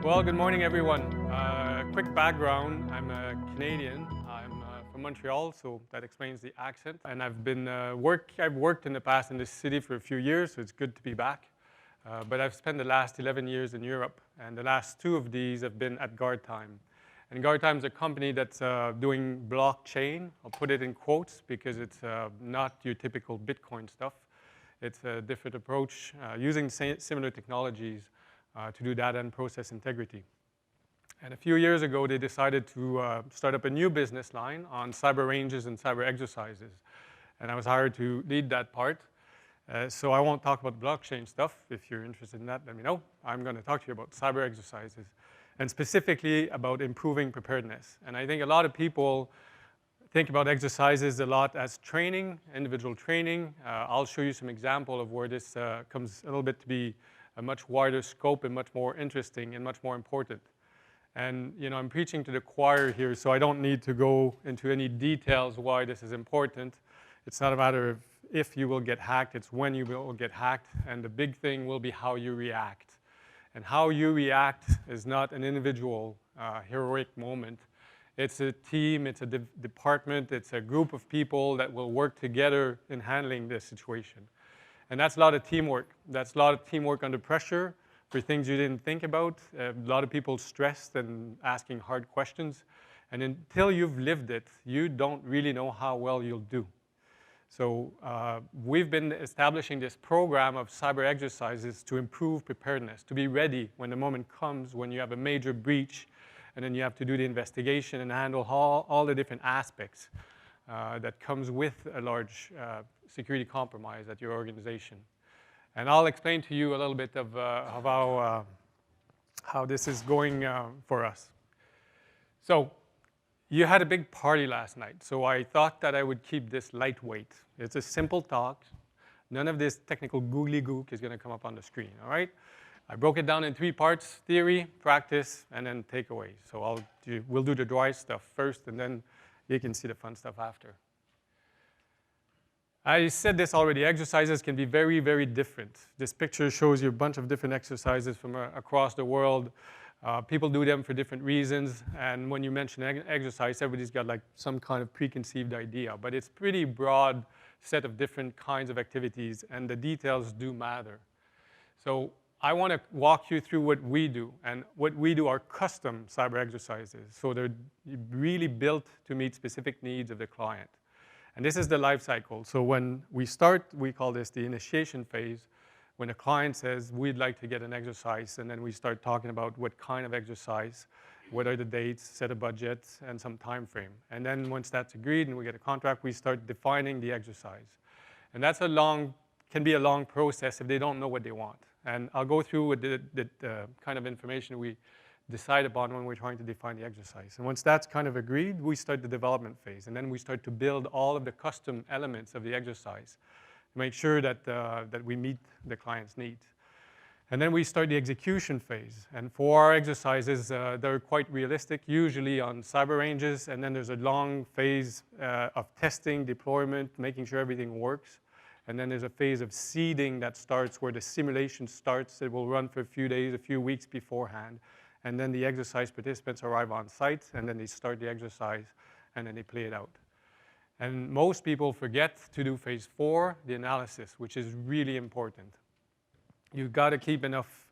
Well, good morning, everyone. Quick background, I'm a Canadian. I'm from Montreal, so that explains the accent. And I've worked in the past in this city for a few years, so it's good to be back. But I've spent the last 11 years in Europe, and the last 2 of these have been at Guardtime. And Guardtime is a company that's doing blockchain. I'll put it in quotes because it's not your typical Bitcoin stuff. It's a different approach using similar technologies to do data and process integrity. And a few years ago, they decided to start up a new business line on cyber ranges and cyber exercises. And I was hired to lead that part. So I won't talk about blockchain stuff. If you're interested in that, let me know. I'm going to talk to you about cyber exercises, and specifically about improving preparedness. And I think a lot of people think about exercises a lot as training, individual training. I'll show you some example of where this comes a little bit to be a much wider scope and much more interesting and much more important. And I'm preaching to the choir here, so I don't need to go into any details why this is important. It's not a matter of if you will get hacked, it's when you will get hacked, and the big thing will be how you react. And how you react is not an individual heroic moment. It's a team, it's a department, it's a group of people that will work together in handling this situation. And that's a lot of teamwork. That's a lot of teamwork under pressure for things you didn't think about. A lot of people stressed and asking hard questions. And until you've lived it, you don't really know how well you'll do. So we've been establishing this program of cyber exercises to improve preparedness, to be ready when the moment comes when you have a major breach, and then you have to do the investigation and handle all the different aspects that comes with a large security compromise at your organization. And I'll explain to you a little bit of how this is going for us. So you had a big party last night, so I thought that I would keep this lightweight. It's a simple talk. None of this technical googly gook is going to come up on the screen, all right? I broke it down in 3 parts: theory, practice, and then takeaways. So we'll do the dry stuff first, and then you can see the fun stuff after. I said this already, exercises can be very, very different. This picture shows you a bunch of different exercises from across the world. People do them for different reasons, and when you mention exercise, everybody's got like some kind of preconceived idea, but it's pretty broad set of different kinds of activities, and the details do matter. So I want to walk you through what we do, and what we do are custom cyber exercises. So they're really built to meet specific needs of the client. And this is the life cycle. So when we start, we call this the initiation phase, when a client says, we'd like to get an exercise, and then we start talking about what kind of exercise, what are the dates, set a budget, and some time frame. And then once that's agreed and we get a contract, we start defining the exercise. And that's can be a long process if they don't know what they want. And I'll go through with the kind of information we decide upon when we're trying to define the exercise. And once that's kind of agreed, we start the development phase. And then we start to build all of the custom elements of the exercise to make sure that we meet the client's needs. And then we start the execution phase. And for our exercises, they're quite realistic, usually on cyber ranges. And then there's a long phase of testing, deployment, making sure everything works. And then there's a phase of seeding that starts where the simulation starts. It will run for a few days, a few weeks beforehand. And then the exercise participants arrive on site, and then they start the exercise, and then they play it out. And most people forget to do phase 4, the analysis, which is really important. You've got to keep enough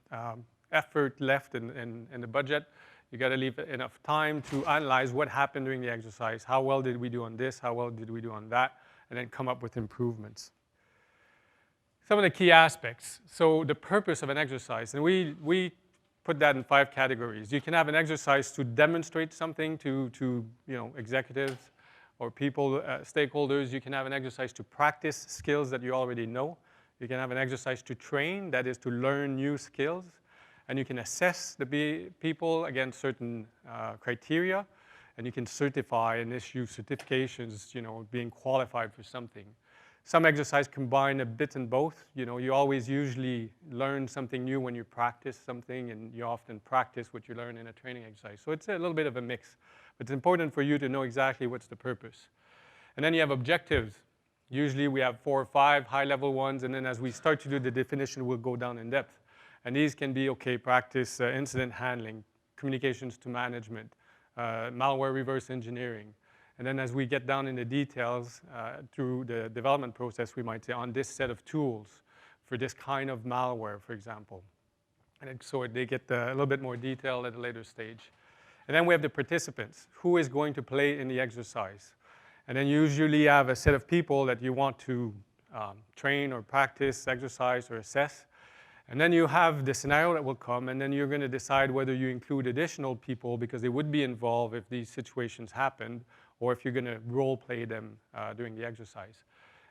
effort left in the budget. You've got to leave enough time to analyze what happened during the exercise. How well did we do on this? How well did we do on that? And then come up with improvements. Some of the key aspects. So the purpose of an exercise, and we put that in 5 categories. You can have an exercise to demonstrate something to executives or people, stakeholders. You can have an exercise to practice skills that you already know. You can have an exercise to train, that is to learn new skills. And you can assess the people against certain criteria. And you can certify and issue certifications, being qualified for something. Some exercises combine a bit in both. You always usually learn something new when you practice something, and you often practice what you learn in a training exercise. So it's a little bit of a mix. But it's important for you to know exactly what's the purpose. And then you have objectives. Usually we have 4 or 5 high-level ones, and then as we start to do the definition, we'll go down in depth. And these can be, okay, practice incident handling, communications to management, malware reverse engineering. And then as we get down in the details through the development process, we might say on this set of tools for this kind of malware, for example. And so they get a little bit more detail at a later stage. And then we have the participants. Who is going to play in the exercise? And then you usually have a set of people that you want to train or practice, exercise, or assess. And then you have the scenario that will come, and then you're going to decide whether you include additional people because they would be involved if these situations happened, or if you're going to role play them during the exercise.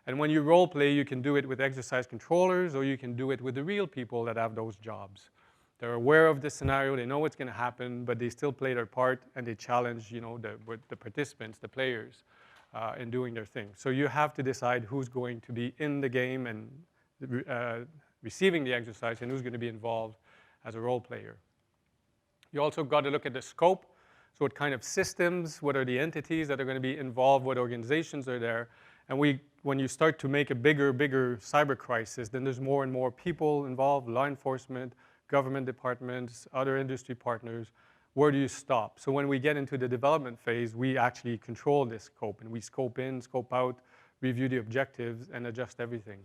And when you role play, you can do it with exercise controllers, or you can do it with the real people that have those jobs. They're aware of the scenario, they know what's going to happen, but they still play their part, and they challenge, you know, the participants, the players, in doing their thing. So you have to decide who's going to be in the game and receiving the exercise, and who's going to be involved as a role player. You also got to look at the scope. So what kind of systems, what are the entities that are going to be involved, what organizations are there. And when you start to make a bigger cyber crisis, then there's more and more people involved, law enforcement, government departments, other industry partners. Where do you stop? So when we get into the development phase, we actually control this scope, and we scope in, scope out, review the objectives, and adjust everything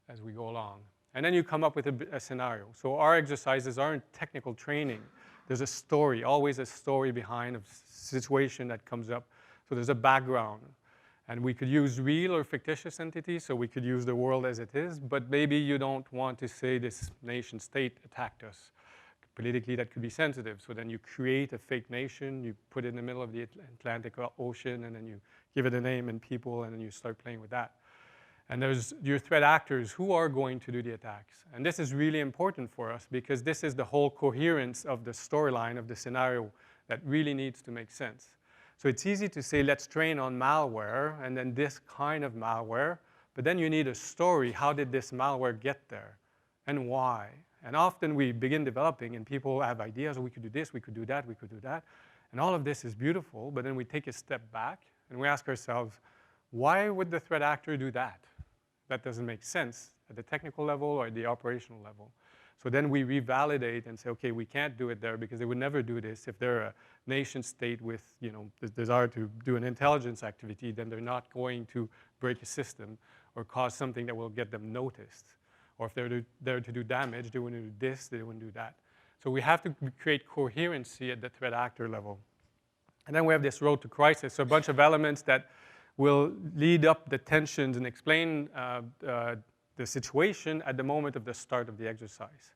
as we go along. And then you come up with a scenario. So our exercises aren't technical training. There's a story, always a story behind a situation that comes up. So there's a background. And we could use real or fictitious entities, so we could use the world as it is, but maybe you don't want to say this nation state attacked us. Politically, that could be sensitive. So then you create a fake nation, you put it in the middle of the Atlantic Ocean, and then you give it a name and people, and then you start playing with that. And there's your threat actors who are going to do the attacks. And this is really important for us because this is the whole coherence of the storyline of the scenario that really needs to make sense. So it's easy to say, let's train on malware and then this kind of malware, but then you need a story. How did this malware get there and why? And often we begin developing and people have ideas, oh, we could do this, we could do that, we could do that. And all of this is beautiful, but then we take a step back and we ask ourselves, why would the threat actor do that? That doesn't make sense at the technical level or at the operational level. So then we revalidate and say, okay, we can't do it there because they would never do this. If they're a nation state with, you know, the desire to do an intelligence activity, then they're not going to break a system or cause something that will get them noticed. Or if they're there to do damage, they wouldn't do this, they wouldn't do that. So we have to create coherency at the threat actor level. And then we have this road to crisis, so a bunch of elements that will lead up the tensions and explain the situation at the moment of the start of the exercise.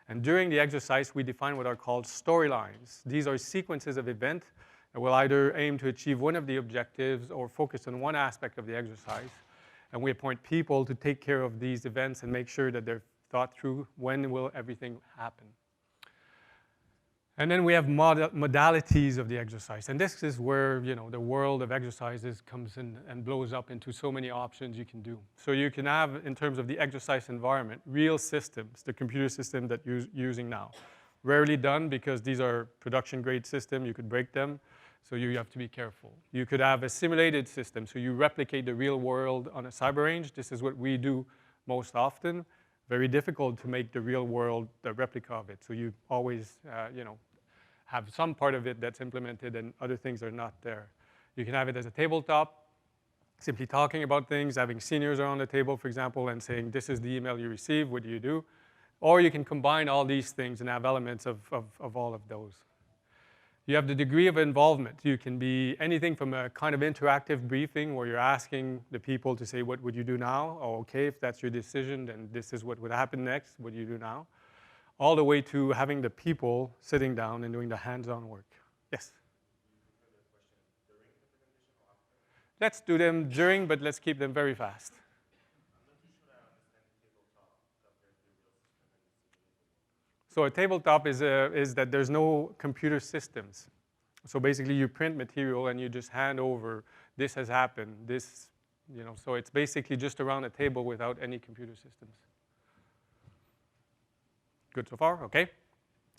And during the exercise, we define what are called storylines. These are sequences of events that will either aim to achieve one of the objectives or focus on one aspect of the exercise. And we appoint people to take care of these events and make sure that they're thought through when will everything happen. And then we have modalities of the exercise. And this is where, you know, the world of exercises comes in and blows up into so many options you can do. So you can have, in terms of the exercise environment, real systems, the computer system that you're using now. Rarely done because these are production grade systems, you could break them, so you have to be careful. You could have a simulated system, so you replicate the real world on a cyber range. This is what we do most often. Very difficult to make the real world the replica of it. So you always, you know, have some part of it that's implemented and other things are not there. You can have it as a tabletop, simply talking about things, having seniors around the table, for example, and saying, this is the email you received, what do you do? Or you can combine all these things and have elements of all of those. You have the degree of involvement. You can be anything from a kind of interactive briefing where you're asking the people to say, what would you do now? Oh, okay, if that's your decision, then this is what would happen next. What do you do now? All the way to having the people sitting down and doing the hands-on work. Yes? Let's do them during, but let's keep them very fast. So a tabletop is that there's no computer systems. So basically you print material and you just hand over, this has happened, this, you know, so it's basically just around a table without any computer systems. Good so far? Okay.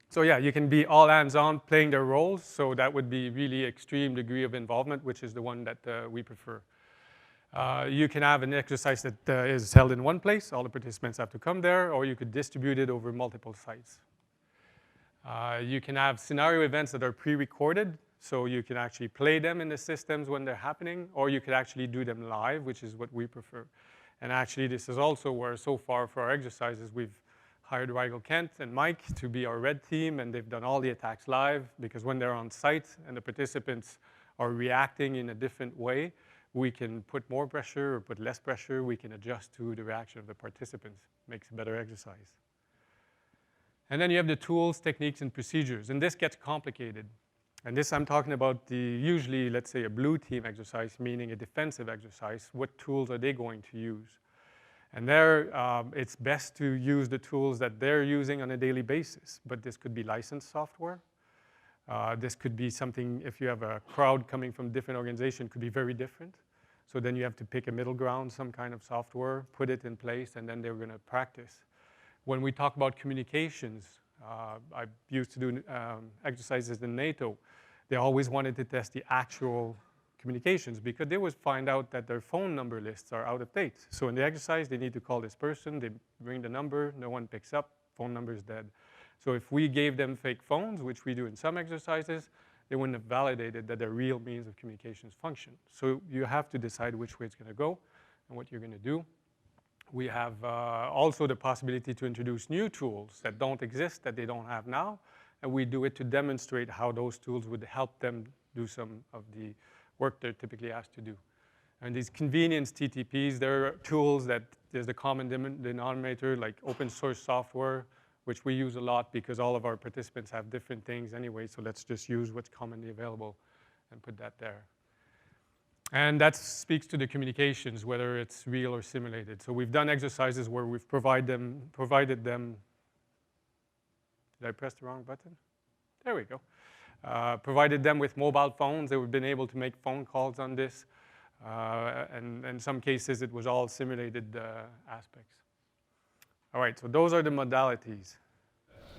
So yeah, you can be all hands-on playing their roles. So that would be really extreme degree of involvement, which is the one that we prefer. You can have an exercise that is held in one place, all the participants have to come there, or you could distribute it over multiple sites. You can have scenario events that are pre-recorded, so you can actually play them in the systems when they're happening, or you could actually do them live, which is what we prefer. And actually, this is also where, so far for our exercises, we've hired Rigel Kent and Mike to be our red team, and they've done all the attacks live, because when they're on site and the participants are reacting in a different way, we can put more pressure or put less pressure. We can adjust to the reaction of the participants. Makes a better exercise. And then you have the tools, techniques, and procedures. And this gets complicated. And this I'm talking about the usually, let's say, a blue team exercise, meaning a defensive exercise. What tools are they going to use? And there, it's best to use the tools that they're using on a daily basis. But this could be licensed software. This could be something, if you have a crowd coming from different organizations, could be very different. So then you have to pick a middle ground, some kind of software, put it in place, and then they're going to practice. When we talk about communications, I used to do exercises in NATO. They always wanted to test the actual communications because they would find out that their phone number lists are out of date. So in the exercise, they need to call this person, they ring the number, no one picks up, phone number is dead. So if we gave them fake phones, which we do in some exercises, they wouldn't have validated that their real means of communications function. So you have to decide which way it's going to go and what you're going to do. We have also the possibility to introduce new tools that don't exist, that they don't have now, and we do it to demonstrate how those tools would help them do some of the work they're typically asked to do. And these convenience TTPs, there are tools that there's the common denominator, like open source software, which we use a lot because all of our participants have different things anyway, so let's just use what's commonly available and put that there. And that speaks to the communications, whether it's real or simulated. So we've done exercises where we've provided them, did I press the wrong button? There we go. Provided them with mobile phones. They've been able to make phone calls on this. And in some cases, it was all simulated aspects. All right, so those are the modalities.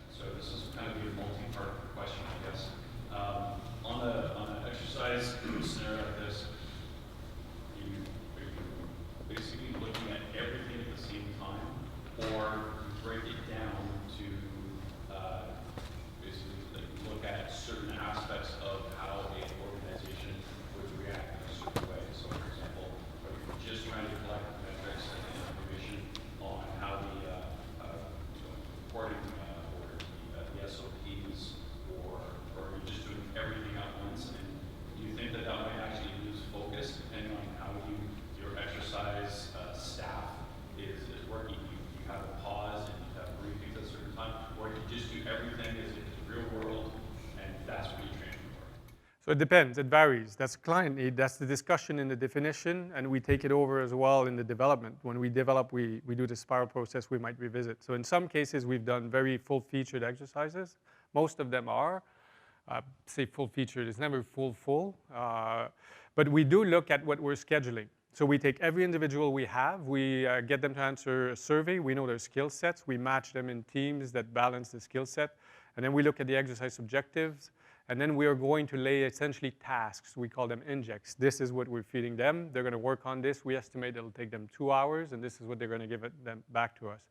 So this is kind of a multi-part question, I guess. On an exercise scenario like this, are you basically looking at everything at the same time, or you break it down to basically look at certain aspects of how an organization would react in a certain way? So, for example, are you just trying to collect metrics and information on how the reporting or the SOPs, or are you just doing everything at once? And do you think that that might actually lose focus depending on how your exercise staff is working? You have a pause and you have briefings at a certain time, or do you just do everything as if it's real world and that's what you're training for? So it depends, it varies. That's client need, that's the discussion in the definition, and we take it over as well in the development. When we develop, we do the spiral process, we might revisit. So in some cases, we've done very full-featured exercises. Most of them are. Say full-featured, it's never full. But we do look at what we're scheduling. So we take every individual we have, we get them to answer a survey, we know their skill sets, we match them in teams that balance the skill set, and then we look at the exercise objectives, and then we are going to lay essentially tasks. We call them injects. This is what we're feeding them. They're going to work on this. We estimate it'll take them 2 hours, and this is what they're going to give them back to us.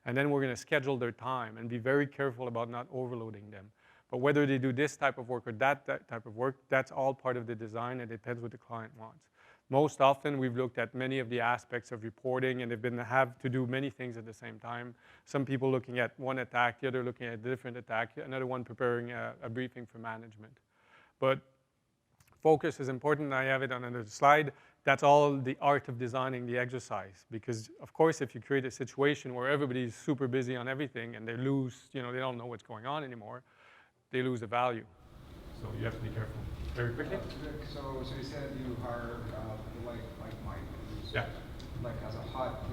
And then we're going to schedule their time and be very careful about not overloading them. But whether they do this type of work or that type of work, that's all part of the design. It depends what the client wants. Most often, we've looked at many of the aspects of reporting, and they've have to do many things at the same time. Some people looking at one attack, the other looking at a different attack, another one preparing a briefing for management. But focus is important. I have it on another slide. That's all the art of designing the exercise. Because, of course, if you create a situation where everybody's super busy on everything and they lose, they don't know what's going on anymore, they lose the value. So you have to be careful. Very quickly. So you said you hired like Mike, who's like has a hot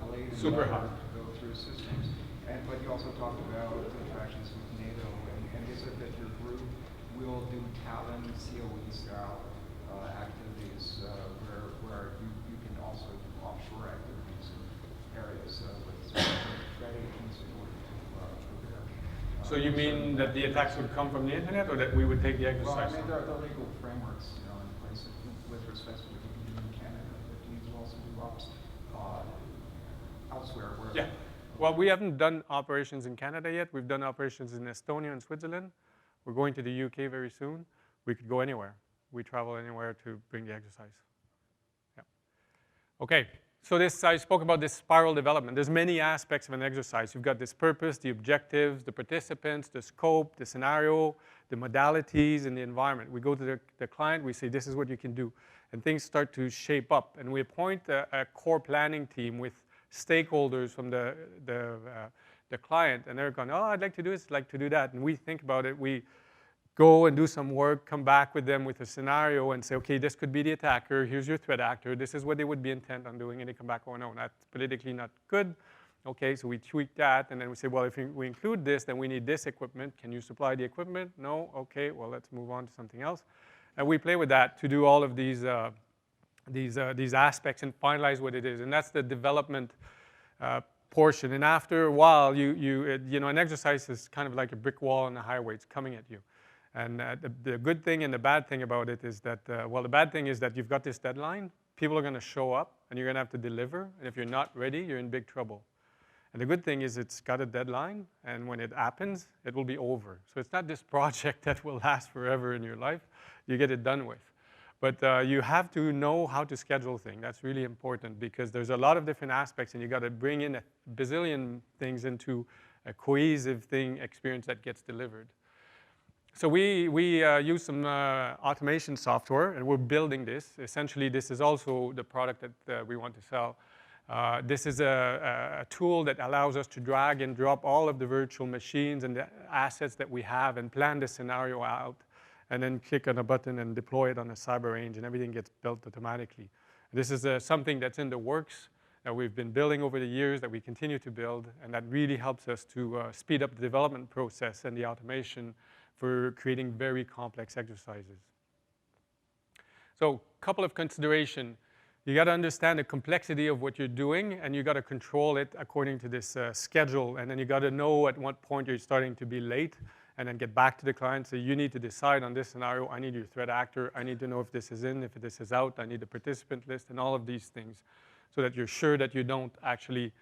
blade super hot to go through systems, but you also talked about interactions with NATO, and you said that your group will do Talon COE style activities where you can also do offshore activities in areas with accreditations in order to prepare. So you mean that the attacks would come from the internet, or that we would take the exercise? Well, I mean, there are legal frameworks, in place with respect to what you can do in Canada. But ops elsewhere? Where, Yeah. Well, we haven't done operations in Canada yet. We've done operations in Estonia and Switzerland. We're going to the UK very soon. We could go anywhere. We travel anywhere to bring the exercise. Yeah. Okay. So this, I spoke about this spiral development. There's many aspects of an exercise. You've got this purpose, the objectives, the participants, the scope, the scenario, the modalities, and the environment. We go to the client, we say, this is what you can do. And things start to shape up. And we appoint a core planning team with stakeholders from the client. And they're going, oh, I'd like to do this, I'd like to do that. And we think about it. We go and do some work, come back with them with a scenario and say, okay, this could be the attacker, here's your threat actor, this is what they would be intent on doing, and they come back, oh no, that's politically not good. Okay, so we tweak that, and then we say, well, if we include this, then we need this equipment. Can you supply the equipment? No? Okay, well, let's move on to something else. And we play with that to do all of these aspects and finalize what it is, and that's the development portion. And after a while, you know, an exercise is kind of like a brick wall on the highway. It's coming at you. And the good thing and the bad thing about it is that, well, the bad thing is that you've got this deadline. People are going to show up, and you're going to have to deliver. And if you're not ready, you're in big trouble. And the good thing is it's got a deadline, and when it happens, it will be over. So it's not this project that will last forever in your life. You get it done with. But you have to know how to schedule things. That's really important because there's a lot of different aspects, and you got to bring in a bazillion things into a cohesive experience that gets delivered. So we use some automation software, and we're building this. Essentially, this is also the product that we want to sell. This is a tool that allows us to drag and drop all of the virtual machines and the assets that we have and plan the scenario out, and then click on a button and deploy it on a cyber range, and everything gets built automatically. This is something that's in the works that we've been building over the years, that we continue to build, and that really helps us to speed up the development process and the automation for creating very complex exercises. So a couple of considerations. You got to understand the complexity of what you're doing, and you got to control it according to this schedule. And then you got to know at what point you're starting to be late, and then get back to the client. So you need to decide on this scenario. I need your threat actor. I need to know if this is in, if this is out. I need the participant list and all of these things so that you're sure that you don't actually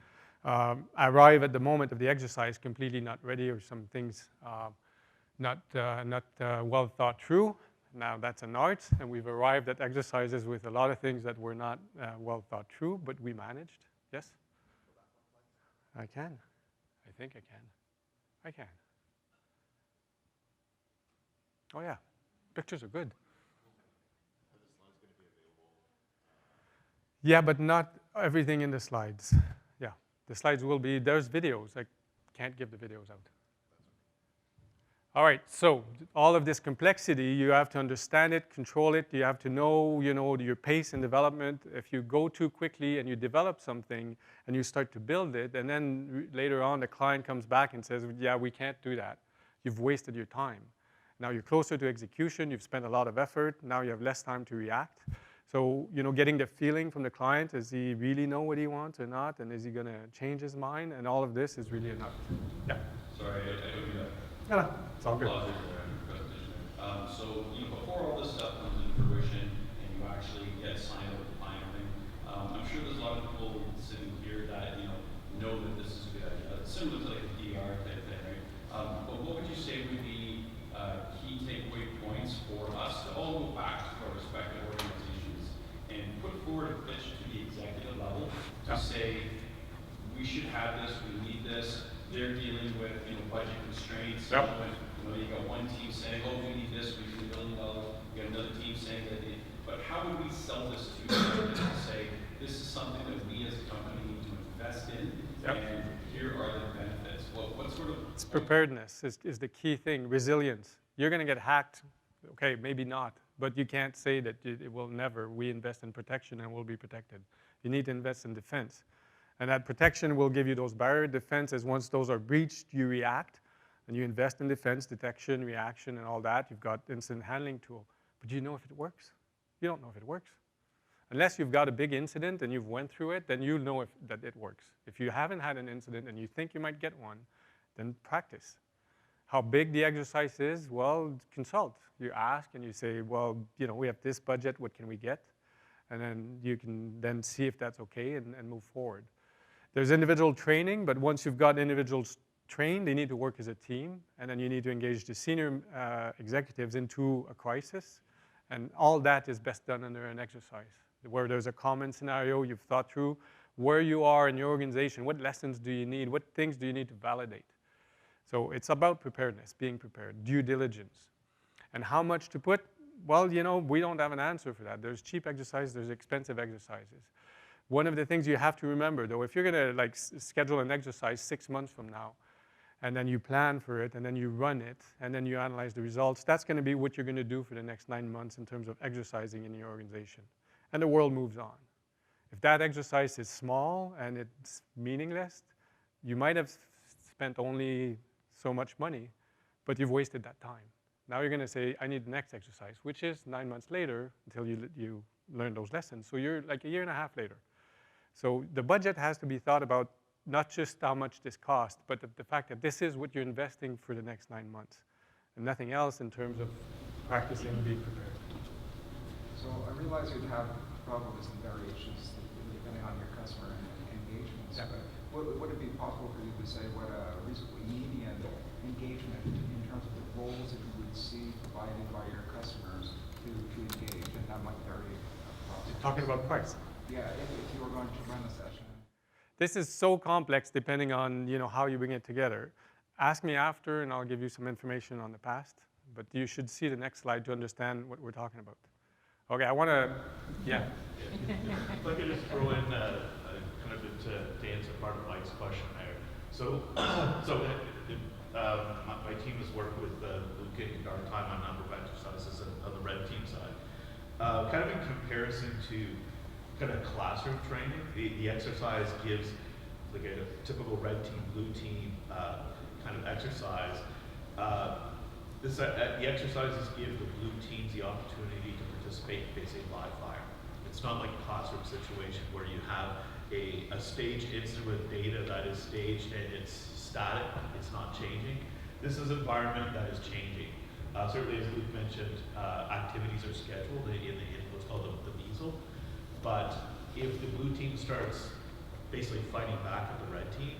arrive at the moment of the exercise completely not ready, or some things not well thought through. Now that's an art, and we've arrived at exercises with a lot of things that were not well thought through, but we managed. Yes? I can. I think I can. I can. Oh yeah, pictures are good. Yeah, but not everything in the slides. Yeah, the slides will be, there's videos. I can't give the videos out. All right, so all of this complexity, you have to understand it, control it. You have to know, your pace in development. If you go too quickly and you develop something and you start to build it, and then later on the client comes back and says, yeah, we can't do that. You've wasted your time. Now you're closer to execution. You've spent a lot of effort. Now you have less time to react. So, getting the feeling from the client, does he really know what he wants or not? And is he going to change his mind? And all of this is really enough. Yeah. Sorry, I don't do that. No, it's all good. So before all this stuff comes into fruition and you actually get signed up with the client thing, I'm sure there's a lot of people sitting here that know that this is a good idea. It's similar to like a DR type thing, right? But what would you say would be key takeaway points for us to all go back to our respective organizations and put forward a pitch to the executive level to say we should have this, we need this. They're dealing with budget constraints. Yep. You got one team saying, oh, we need this, we need $1 million. You got another team saying that but how would we sell this to them and say, this is something that we as a company need to invest in, yep. and here are the benefits? What sort of... It's preparedness is the key thing, resilience. You're going to get hacked. Okay, maybe not, but you can't say that it will never. We invest in protection and we'll be protected. You need to invest in defense. And that protection will give you those barrier defenses. Once those are breached, you react, and you invest in defense, detection, reaction, and all that. You've got incident handling tool. But do you know if it works? You don't know if it works. Unless you've got a big incident and you've went through it, then you know that it works. If you haven't had an incident and you think you might get one, then practice. How big the exercise is, well, consult. You ask and you say, well, we have this budget, what can we get? And then you can then see if that's okay and move forward. There's individual training, but once you've got individuals trained, they need to work as a team, and then you need to engage the senior executives into a crisis. And all that is best done under an exercise, where there's a common scenario you've thought through, where you are in your organization, what lessons do you need, what things do you need to validate. So it's about preparedness, being prepared, due diligence. And how much to put? Well, you know, we don't have an answer for that. There's cheap exercises, there's expensive exercises. One of the things you have to remember, though, if you're going to like schedule an exercise 6 months from now, and then you plan for it, and then you run it, and then you analyze the results, that's going to be what you're going to do for the next 9 months in terms of exercising in your organization. And the world moves on. If that exercise is small and it's meaningless, you might have spent only so much money, but you've wasted that time. Now you're going to say, I need the next exercise, which is 9 months later until you learn those lessons. So you're like a year and a half later. So the budget has to be thought about not just how much this costs, but the fact that this is what you're investing for the next 9 months, and nothing else in terms of practicing being prepared. So I realize you'd have probably some variations depending on your customer engagements. Yeah. But would it be possible for you to say what a reasonably median engagement in terms of the roles that you would see provided by your customers to engage, and that might vary across? You're talking about price. Yeah, if you were going to run a session. This is so complex depending on how you bring it together. Ask me after and I'll give you some information on the past, but you should see the next slide to understand what we're talking about. Okay, I want to, yeah. If I could just throw in kind of to answer part of Mike's question there. So, my team has worked with Luc and our time on a number of exercises on the red team side. Kind of in comparison to kind of classroom training, the exercise gives like a typical red team, blue team kind of exercise. The exercises give the blue teams the opportunity to participate in facing live fire. It's not like a classroom situation where you have a staged incident with data that is staged and it's static, it's not changing. This is an environment that is changing. Certainly, as Luc mentioned, activities are scheduled in what's called the measle. But if the blue team starts basically fighting back at the red team,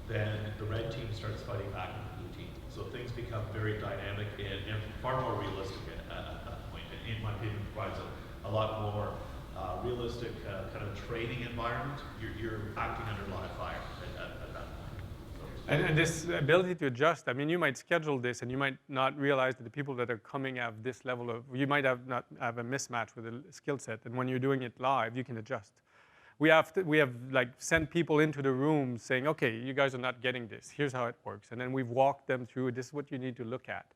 then the red team starts fighting back at the blue team. So things become very dynamic and far more realistic at that point. And in my opinion, it provides a lot more realistic kind of training environment. You're acting under live fire at that point. So, And this ability to adjust, I mean, you might schedule this and you might not realize that the people that are coming have this level of, you might not have a mismatch with the skill set. And when you're doing it live, you can adjust. We have like sent people into the room saying, okay, you guys are not getting this. Here's how it works. And then we've walked them through, this is what you need to look at.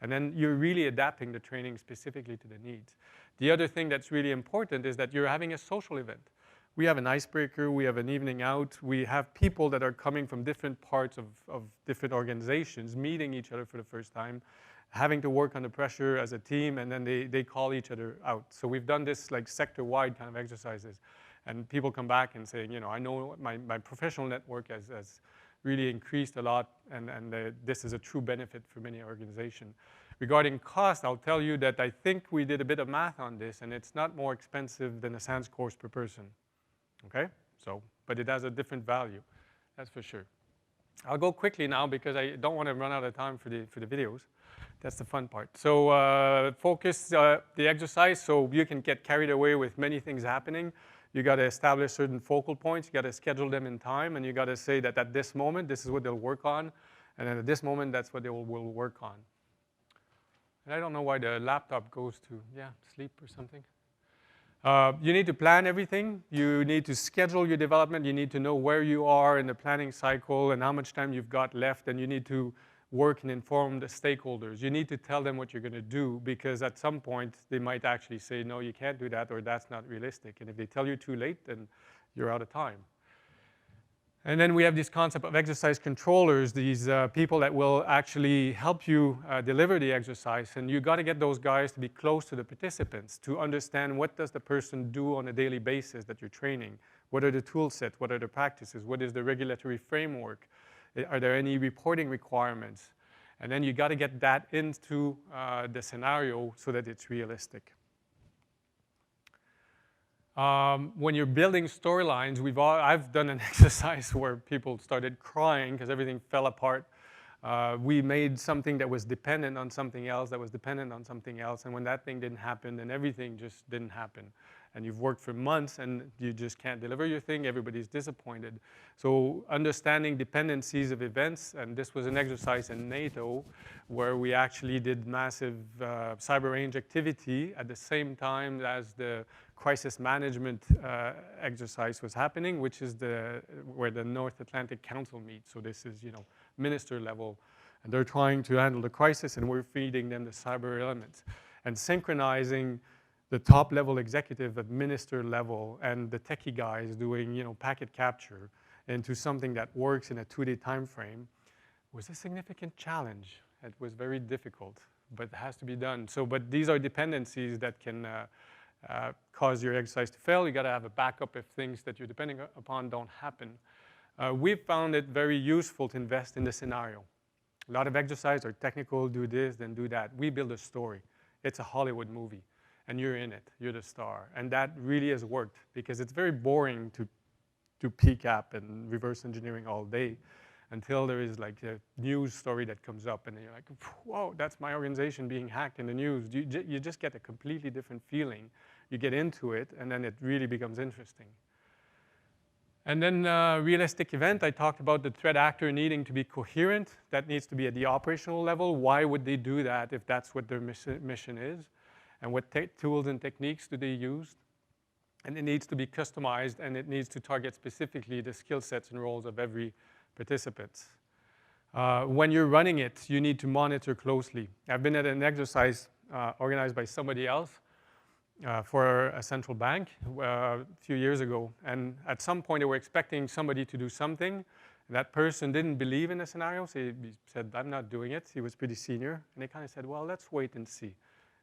And then you're really adapting the training specifically to the needs. The other thing that's really important is that you're having a social event. We have an icebreaker, we have an evening out, we have people that are coming from different parts of different organizations, meeting each other for the first time, having to work under pressure as a team, and then they call each other out. So we've done this like sector-wide kind of exercises. And people come back and say, I know my professional network has really increased a lot, and this is a true benefit for many organizations. Regarding cost, I'll tell you that I think we did a bit of math on this, and it's not more expensive than a SANS course per person. Okay? So, but it has a different value, that's for sure. I'll go quickly now because I don't want to run out of time for the videos. That's the fun part. So focus the exercise so you can get carried away with many things happening. You got to establish certain focal points. You got to schedule them in time, and you got to say that at this moment, this is what they'll work on, and then at this moment, that's what they will work on. And I don't know why the laptop goes to, sleep or something. You need to plan everything. You need to schedule your development. You need to know where you are in the planning cycle and how much time you've got left, and you need to work and inform the stakeholders. You need to tell them what you're going to do, because at some point they might actually say, no, you can't do that, or that's not realistic. And if they tell you too late, then you're out of time. And then we have this concept of exercise controllers, these people that will actually help you deliver the exercise. And you got to get those guys to be close to the participants, to understand what does the person do on a daily basis that you're training. What are the tool sets? What are the practices? What is the regulatory framework? Are there any reporting requirements? And then you got to get that into the scenario so that it's realistic. When you're building storylines, I've done an exercise where people started crying because everything fell apart. We made something that was dependent on something else, that was dependent on something else, and when that thing didn't happen, then everything just didn't happen. And you've worked for months and you just can't deliver your thing, everybody's disappointed. So understanding dependencies of events, and this was an exercise in NATO where we actually did massive cyber range activity at the same time as the crisis management exercise was happening, which is where the North Atlantic Council meets. So this is, minister level, and they're trying to handle the crisis, and we're feeding them the cyber elements. And synchronizing the top level executive at minister level and the techie guys doing, packet capture into something that works in a 2-day time frame was a significant challenge. It was very difficult, but it has to be done. So, but these are dependencies that can cause your exercise to fail. You got to have a backup if things that you're depending upon don't happen. We've found it very useful to invest in the scenario. A lot of exercise are technical, do this, then do that. We build a story. It's a Hollywood movie, and you're in it. You're the star. And that really has worked because it's very boring to do PCAP and reverse engineering all day until there is like a news story that comes up, and then you're like, whoa, that's my organization being hacked in the news. You just get a completely different feeling. You get into it, and then it really becomes interesting. And then realistic event, I talked about the threat actor needing to be coherent. That needs to be at the operational level. Why would they do that if that's what their mission is? And what tools and techniques do they use? And it needs to be customized, and it needs to target specifically the skill sets and roles of every participant. When you're running it, you need to monitor closely. I've been at an exercise organized by somebody else for a central bank a few years ago. And at some point, they were expecting somebody to do something. And that person didn't believe in the scenario, so he said, I'm not doing it. He was pretty senior. And they kind of said, well, let's wait and see.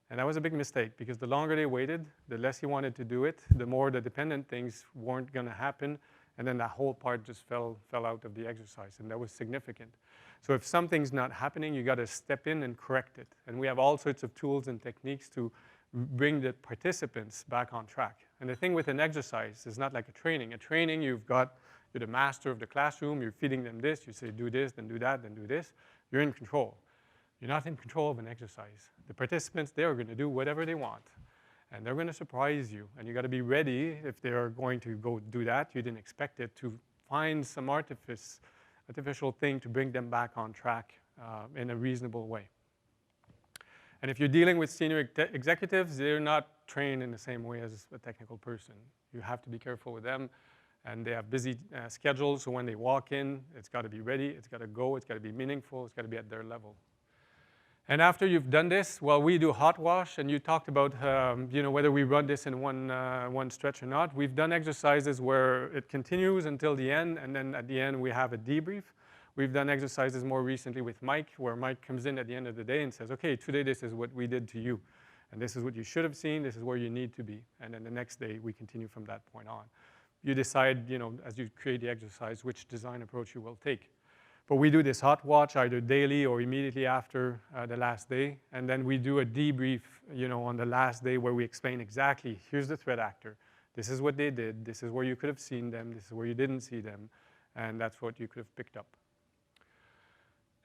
And that was a big mistake, because the longer they waited, the less he wanted to do it, the more the dependent things weren't going to happen. And then that whole part just fell out of the exercise, and that was significant. So if something's not happening, you got to step in and correct it. And we have all sorts of tools and techniques to bring the participants back on track. And the thing with an exercise is not like a training. A training, you're the master of the classroom, you're feeding them this, you say do this, then do that, then do this. You're in control. You're not in control of an exercise. The participants, they are going to do whatever they want. And they're going to surprise you. And you got to be ready, if they are going to go do that, you didn't expect it, to find some artificial thing to bring them back on track in a reasonable way. And if you're dealing with senior executives, they're not trained in the same way as a technical person. You have to be careful with them, and they have busy schedules, so when they walk in, it's got to be ready, it's got to go, it's got to be meaningful, it's got to be at their level. And after you've done this, well, we do hot wash, and you talked about whether we run this in one stretch or not. We've done exercises where it continues until the end, and then at the end we have a debrief. We've done exercises more recently with Mike, where Mike comes in at the end of the day and says, okay, today this is what we did to you. And this is what you should have seen, this is where you need to be. And then the next day, we continue from that point on. You decide, as you create the exercise, which design approach you will take. But we do this hot watch either daily or immediately after the last day. And then we do a debrief, on the last day where we explain exactly, here's the threat actor. This is what they did. This is where you could have seen them. This is where you didn't see them. And that's what you could have picked up.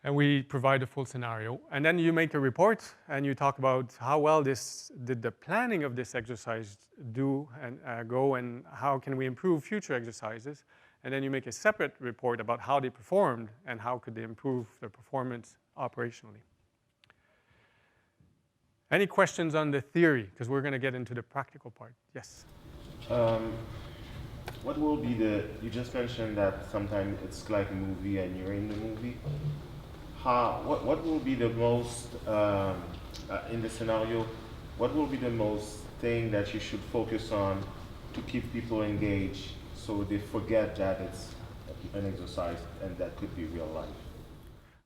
And we provide a full scenario. And then you make a report, and you talk about how well did the planning of this exercise do and go, and how can we improve future exercises. And then you make a separate report about how they performed and how could they improve their performance operationally. Any questions on the theory? Because we're going to get into the practical part. Yes? What will be you just mentioned that sometimes it's like a movie and you're in the movie. What will be the most, in the scenario, what will be the most thing that you should focus on to keep people engaged so they forget that it's an exercise and that could be real life?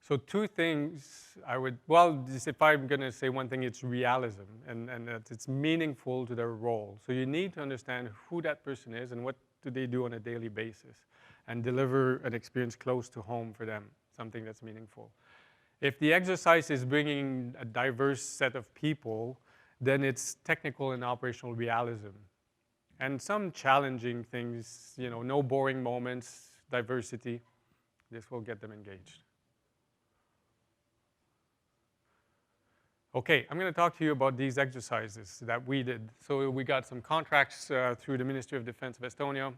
So two things if I'm going to say one thing, it's realism, and that it's meaningful to their role. So you need to understand who that person is and what do they do on a daily basis, and deliver an experience close to home for them, something that's meaningful. If the exercise is bringing a diverse set of people, then it's technical and operational realism. and some challenging things, you know, no boring moments, diversity. This will get them engaged. Okay, I'm going to talk to you about these exercises that we did. So we got some contracts through the Ministry of Defense of Estonia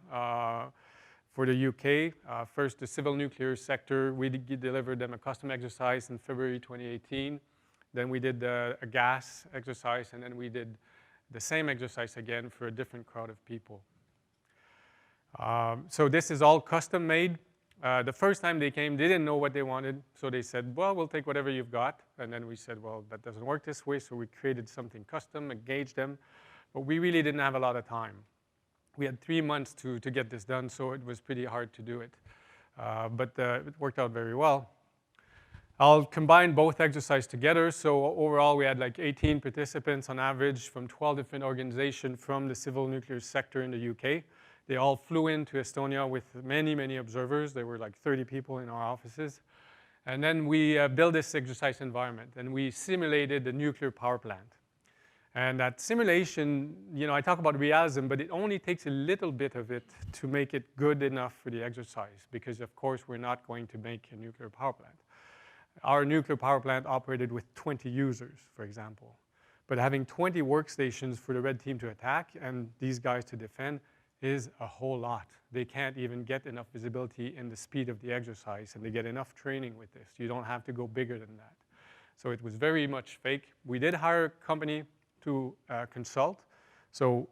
for the UK. First, the civil nuclear sector, we delivered them a custom exercise in February 2018. Then we did a gas exercise, and then we did the same exercise again for a different crowd of people. So this is all custom made. The first time they came, they didn't know what they wanted, so they said, well, we'll take whatever you've got. And then we said, well, that doesn't work this way, so we created something custom, engaged them. But we really didn't have a lot of time. We had 3 months to get this done, so it was pretty hard to do it. But it worked out very well. I'll combine both exercises together. So overall, we had like 18 participants on average from 12 different organizations from the civil nuclear sector in the UK. They all flew into Estonia with many, many observers. There were like 30 people in our offices. And then we built this exercise environment, and we simulated the nuclear power plant. And that simulation, you know, I talk about realism, but it only takes a little bit of it to make it good enough for the exercise, because of course we're not going to make a nuclear power plant. Our nuclear power plant operated with 20 users, for example. But having 20 workstations for the red team to attack and these guys to defend is a whole lot. They can't even get enough visibility in the speed of the exercise, and they get enough training with this. You don't have to go bigger than that. So it was very much fake. We did hire a company to consult. So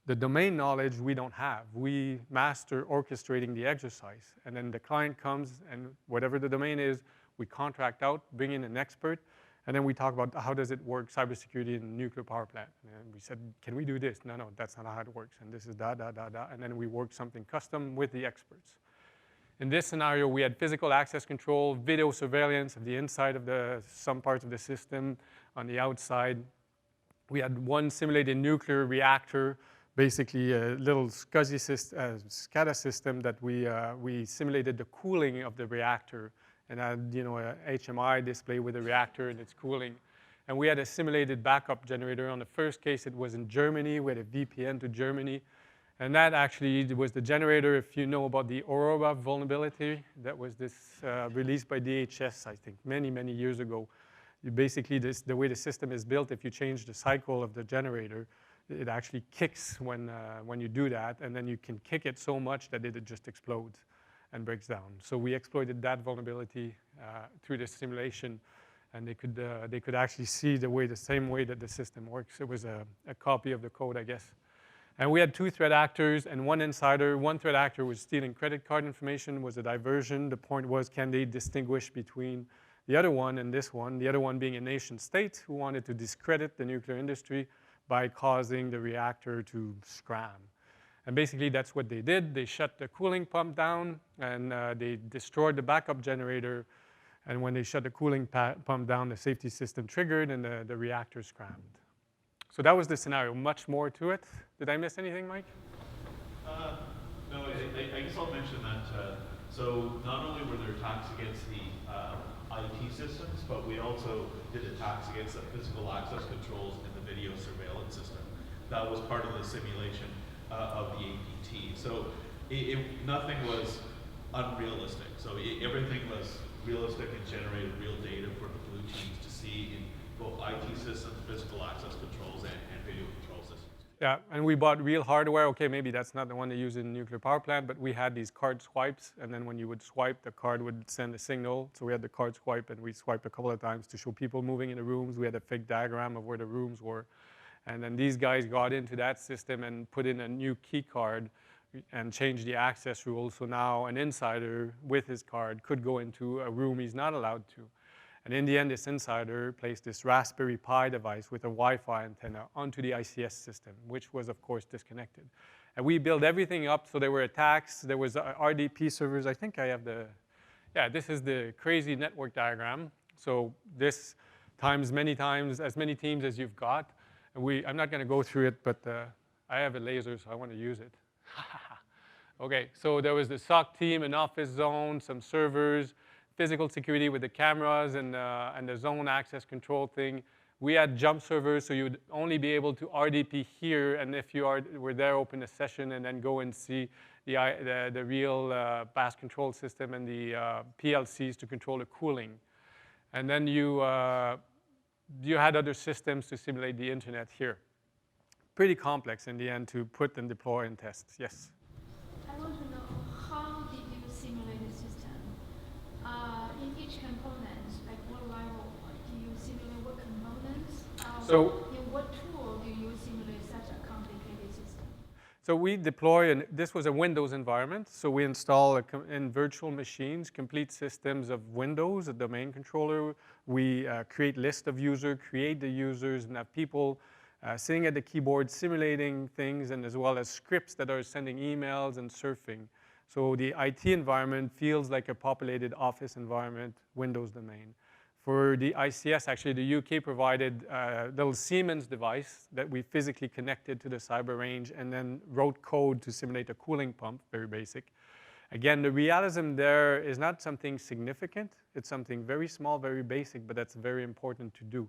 the domain knowledge we don't have. We master orchestrating the exercise, and then the client comes, and whatever the domain is, we contract out, bring in an expert, and then we talk about how does it work, cybersecurity in a nuclear power plant. And we said, can we do this? No, that's not how it works. And this is da. And then we work something custom with the experts. In this scenario, we had physical access control, video surveillance of the inside of some parts of the system, on the outside. We had one simulated nuclear reactor, basically a little SCADA system that we simulated the cooling of the reactor, and had, you know, a HMI display with a reactor and its cooling. And we had a simulated backup generator. On the first case, it was in Germany. We had a VPN to Germany. And that actually was the generator, if you know about the Aurora vulnerability, that was released by DHS, I think, many, many years ago. Basically, the way the system is built, if you change the cycle of the generator, it actually kicks when you do that, and then you can kick it so much that it just explodes and breaks down. So we exploited that vulnerability through this simulation, and they could actually see the same way that the system works. It was a copy of the code, I guess. And we had 2 threat actors and 1 insider. One threat actor was stealing credit card information, was a diversion. The point was, can they distinguish between the other one and this one, the other one being a nation state who wanted to discredit the nuclear industry by causing the reactor to scram. And basically, that's what they did. They shut the cooling pump down, and they destroyed the backup generator. And when they shut the cooling pump down, the safety system triggered, and the reactor scrambled. So that was the scenario. Much more to it. Did I miss anything, Mike? No, I guess I'll mention that. So not only were there attacks against the IT systems, but we also did attacks against the physical access controls and the video surveillance system. That was part of the simulation of the APT. So nothing was unrealistic. So everything was realistic and generated real data for the blue teams to see in both IT systems, physical access controls, and video control systems. Yeah, and we bought real hardware. Okay, maybe that's not the one they use in a nuclear power plant, but we had these card swipes, and then when you would swipe, the card would send a signal. So we had the card swipe, and we swiped a couple of times to show people moving in the rooms. We had a fake diagram of where the rooms were. And then these guys got into that system and put in a new key card and changed the access rules. So now an insider with his card could go into a room he's not allowed to. And in the end, this insider placed this Raspberry Pi device with a Wi-Fi antenna onto the ICS system, which was, of course, disconnected. And we built everything up. So there were attacks. There was RDP servers. I think I have this is the crazy network diagram. So this times as many teams as you've got. And I'm not going to go through it, but I have a laser, so I want to use it. Okay, so there was the SOC team, an office zone, some servers, physical security with the cameras and the zone access control thing. We had jump servers, so you'd only be able to RDP here, and if you were there, open a session and then go and see the real pass control system and the PLCs to control the cooling. And then you had other systems to simulate the internet here. Pretty complex in the end to put and deploy and test. Yes? I want to know, how did you simulate the system? In each component, like what level do you simulate what components? In what tool do you simulate such a complicated system? So we deploy, and this was a Windows environment, so we install in virtual machines complete systems of Windows, a domain controller. We create list of users, create the users, and have people sitting at the keyboard simulating things, and as well as scripts that are sending emails and surfing. So the IT environment feels like a populated Office environment, Windows domain. For the ICS, actually, the UK provided a little Siemens device that we physically connected to the cyber range and then wrote code to simulate a cooling pump, very basic. Again, the realism there is not something significant. It's something very small, very basic, but that's very important to do.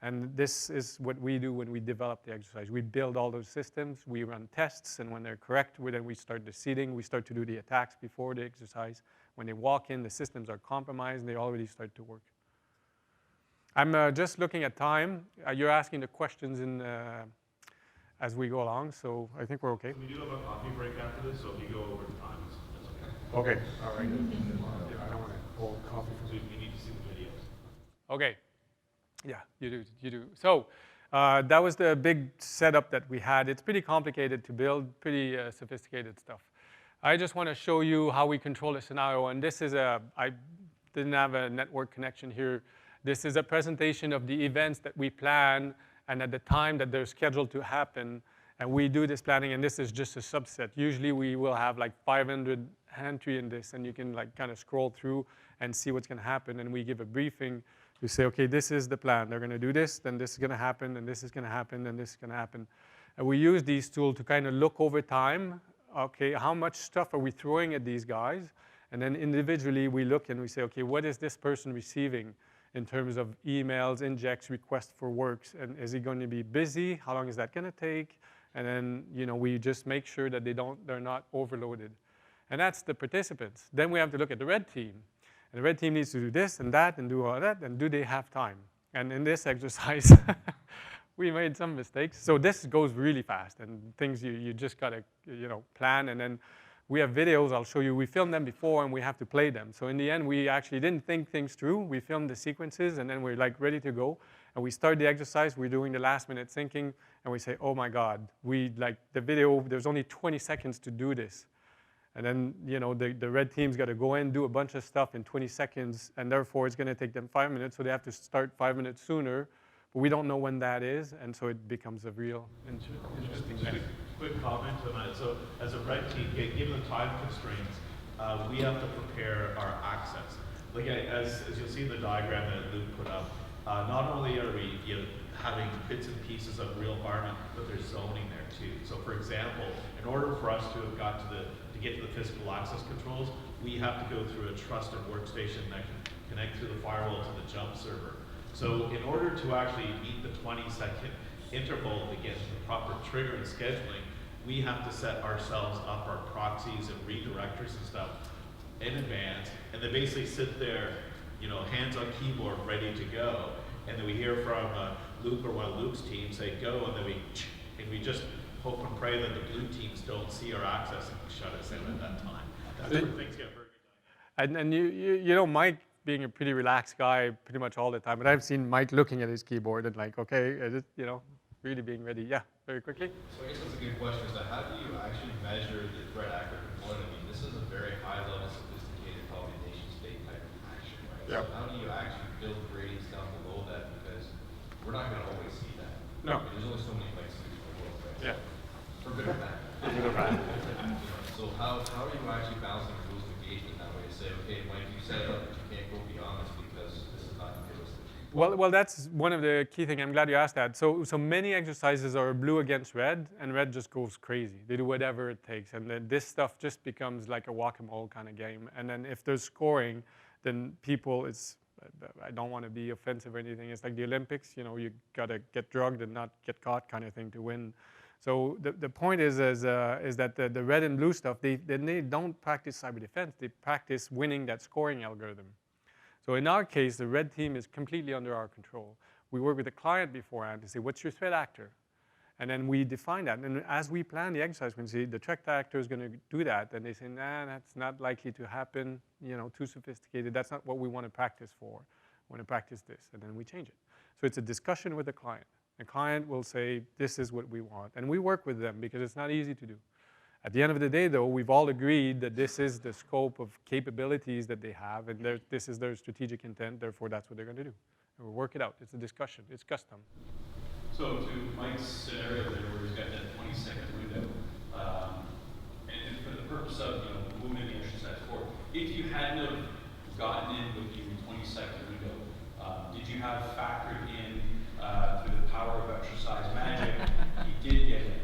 And this is what we do when we develop the exercise. We build all those systems, we run tests, and when they're correct, then we start the seeding. We start to do the attacks before the exercise. When they walk in, the systems are compromised, and they already start to work. I'm just looking at time. You're asking the questions as we go along, so I think we're okay. We do have a coffee break after this, so if you go over time, that's okay. Okay, all right. Yeah, I don't want to hold coffee. So you need to see the videos. Okay. Yeah, you do. So that was the big setup that we had. It's pretty complicated to build, pretty sophisticated stuff. I just want to show you how we control a scenario, and this is I didn't have a network connection here. This is a presentation of the events that we plan and at the time that they're scheduled to happen, and we do this planning, and this is just a subset. Usually we will have like 500 entry in this, and you can like kind of scroll through and see what's going to happen, and we give a briefing. We say, okay, this is the plan. They're going to do this, then this is going to happen, and this is going to happen, and this is going to happen. And we use these tools to kind of look over time, okay, how much stuff are we throwing at these guys? And then individually we look and we say, okay, what is this person receiving in terms of emails, injects, requests for works, and is he going to be busy? How long is that going to take? And then, we just make sure that they're not overloaded. And that's the participants. Then we have to look at the red team. And the red team needs to do this and that and do all that, and do they have time? And in this exercise, we made some mistakes. So this goes really fast, and things you just gotta, plan. And then we have videos, I'll show you. We filmed them before, and we have to play them. So in the end, we actually didn't think things through. We filmed the sequences, and then we're like ready to go. And we start the exercise, we're doing the last minute syncing, and we say, oh my God, the video, there's only 20 seconds to do this. And then, the red team's got to go in, do a bunch of stuff in 20 seconds, and therefore it's going to take them 5 minutes, so they have to start 5 minutes sooner. But we don't know when that is, and so it becomes a real interesting thing. Quick comment on that. So as a red team, given the time constraints, we have to prepare our access. Like as you'll see in the diagram that Luc put up, not only are we having bits and pieces of real environment, but there's zoning there too. So for example, in order for us to have got to get to the physical access controls, we have to go through a trusted workstation that can connect through the firewall to the jump server. So in order to actually meet the 20-second interval to get the proper trigger and scheduling, we have to set ourselves up our proxies and redirectors and stuff in advance, and they basically sit there, hands on keyboard, ready to go. And then we hear from Luc or one of Luc's team say go, and then we just hope and pray that the blue teams don't see our access and shut us in at that time. That's where things get very good. And you know Mike being a pretty relaxed guy pretty much all the time, but I've seen Mike looking at his keyboard and like, okay, really being ready. Yeah, very quickly. So I guess that's a good question. So how do you actually measure the threat actor component? I mean, this is a very high level, sophisticated, probably nation state type of action, right? Yeah. So how do you actually build gradients down below that? Because we're not going to always see that. No. I mean, there's only so many places in the world, right? Yeah. For good or bad. Good or bad. So how are you actually balancing rules of engagement that way to say, okay, Mike, you set it up, but you can't go beyond this because this is not realistic? Well, that's one of the key things. I'm glad you asked that. So many exercises are blue against red, and red just goes crazy. They do whatever it takes, and then this stuff just becomes like a whack-a-mole kind of game. And then if there's scoring, then people, it's I don't want to be offensive or anything. It's like the Olympics, you know, you got to get drugged and not get caught kind of thing to win. So the point is that the red and blue stuff, they don't practice cyber defense. They practice winning that scoring algorithm. So in our case, the red team is completely under our control. We work with the client beforehand to say, what's your threat actor? And then we define that. And as we plan the exercise, we say the threat actor is going to do that. And they say, nah, that's not likely to happen, you know, too sophisticated. That's not what we want to practice for. We want to practice this. And then we change it. So it's a discussion with the client. The client will say, this is what we want. And we work with them because it's not easy to do. At the end of the day, though, we've all agreed that this is the scope of capabilities that they have, and this is their strategic intent, therefore that's what they're going to do. And we'll work it out. It's a discussion. It's custom. So to Mike's scenario there, where he's got that 20-second window, and for the purpose of moving the exercise forward, if you hadn't have gotten in with your 20-second window, did you have factored in through the power of exercise magic, he did get in,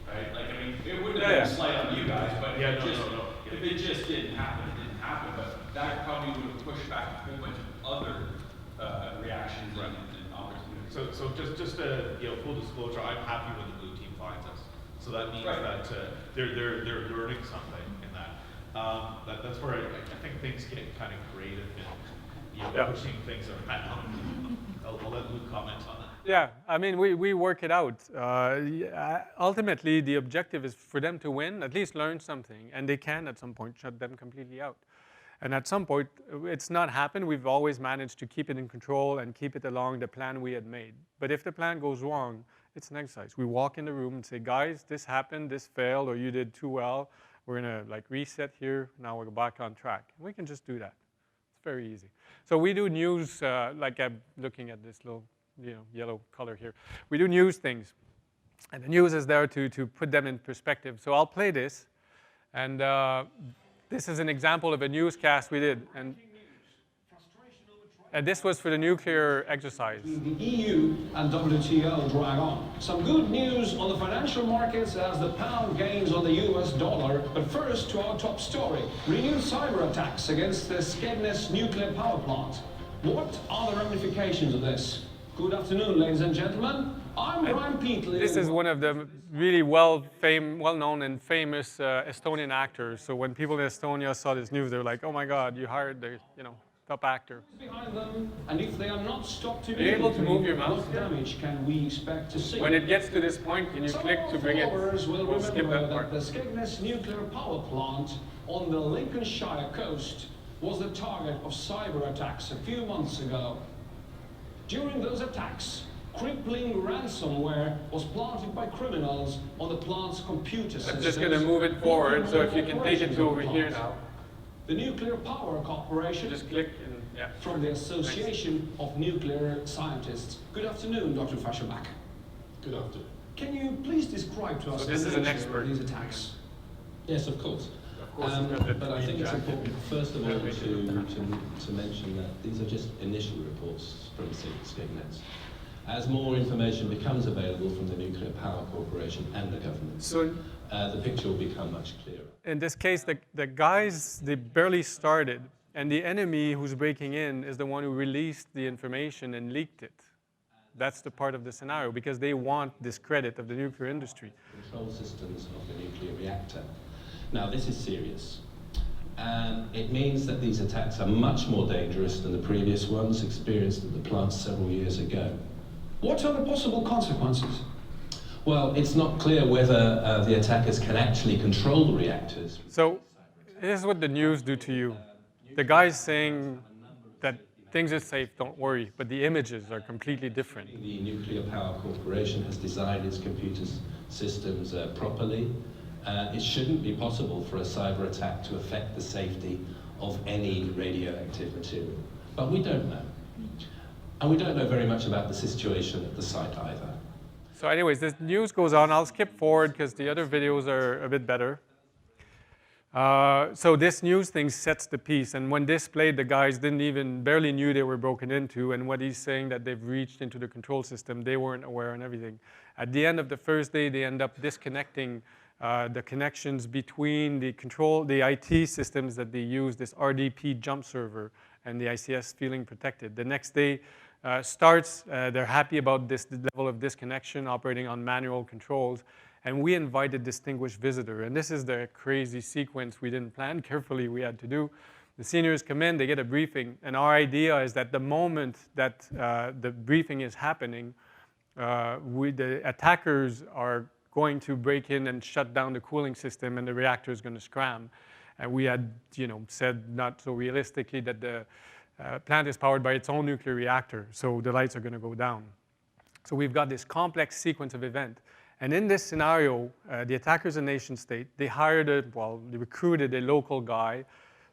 right? Like, I mean, it wouldn't have been a slight on you guys, but if it just didn't happen, it didn't happen. But that probably would have pushed back a whole bunch of other reactions and opportunities. So just full disclosure, I'm happy when the blue team finds us. So that means Right. that they're learning something in that. That's where I think things get kind of creative and pushing things around. I'll let Luc comment on that. Yeah, I mean, we work it out. Ultimately, the objective is for them to win, at least learn something, and they can at some point shut them completely out. And at some point, it's not happened. We've always managed to keep it in control and keep it along the plan we had made. But if the plan goes wrong, it's an exercise. We walk in the room and say, guys, this happened, this failed, or you did too well. We're gonna reset here. Now we're back on track. We can just do that. It's very easy. So we do news, like I'm looking at this little yellow color here. We do news things. And the news is there to put them in perspective. So I'll play this. And this is an example of a newscast we did. And this was for the nuclear exercise. The EU and WTO drag on. Some good news on the financial markets as the pound gains on the US dollar. But first to our top story. Renewed cyber attacks against the Skegness nuclear power plant. What are the ramifications of this? Good afternoon, ladies and gentlemen. I'm Brian Peatley. This is one of the really well-known and famous Estonian actors. So when people in Estonia saw this news, they were like, "Oh my God, you hired the top actor." Behind them, and if they are not stopped Are you able to move your mouse? what damage can we expect to see? When it gets to this point, can you Some click to bring it? followers will We'll skip remember that part. that the Skegness nuclear power plant on the Lincolnshire coast was the target of cyber attacks a few months ago. During those attacks, crippling ransomware was planted by criminals on the plant's computer systems. I'm just going to move it forward, so if you can take it to over here now. The Nuclear Power Corporation, Just click and yeah. from the Association of Nuclear Scientists. Good afternoon, Dr. Fasherbach. Good afternoon. Can you please describe to us So this the is an nature expert. of these attacks? Yes, of course. Of course, you've got the But I green think it's jacket. important, first of all, to mention that these are just initial reports from Skegness. As more information becomes available from the Nuclear Power Corporation and the government, So the picture will become much clearer. in this case, the guys, they barely started, and the enemy who's breaking in is the one who released the information and leaked it. That's the part of the scenario, because they want this credit of the nuclear industry. Control systems of the nuclear reactor. Now, this is serious. It means that these attacks are much more dangerous than the previous ones experienced at the plant several years ago. What are the possible consequences? Well, it's not clear whether the attackers can actually control the reactors. So this is what the news do to you. The guy's saying that things are safe, don't worry, but the images are completely different. The Nuclear Power Corporation has designed its computer systems properly. It shouldn't be possible for a cyber attack to affect the safety of any radioactive material. But we don't know. And we don't know very much about the situation at the site either. So anyways, this news goes on. I'll skip forward because the other videos are a bit better. So this news thing sets the piece. And when this played, the guys barely knew they were broken into. And what he's saying that they've reached into the control system, they weren't aware and everything. At the end of the first day, they end up disconnecting the connections between the IT systems that they use, this RDP jump server, and the ICS feeling protected. The next day starts, they're happy about this level of disconnection, operating on manual controls, and we invite a distinguished visitor. And this is the crazy sequence we didn't plan carefully we had to do. The seniors come in, they get a briefing, and our idea is that the moment that the briefing is happening, the attackers are going to break in and shut down the cooling system, and the reactor is going to scram. And we had, said not so realistically that the plant is powered by its own nuclear reactor, so the lights are going to go down. So we've got this complex sequence of events. And in this scenario, the attackers, a nation state, they recruited a local guy,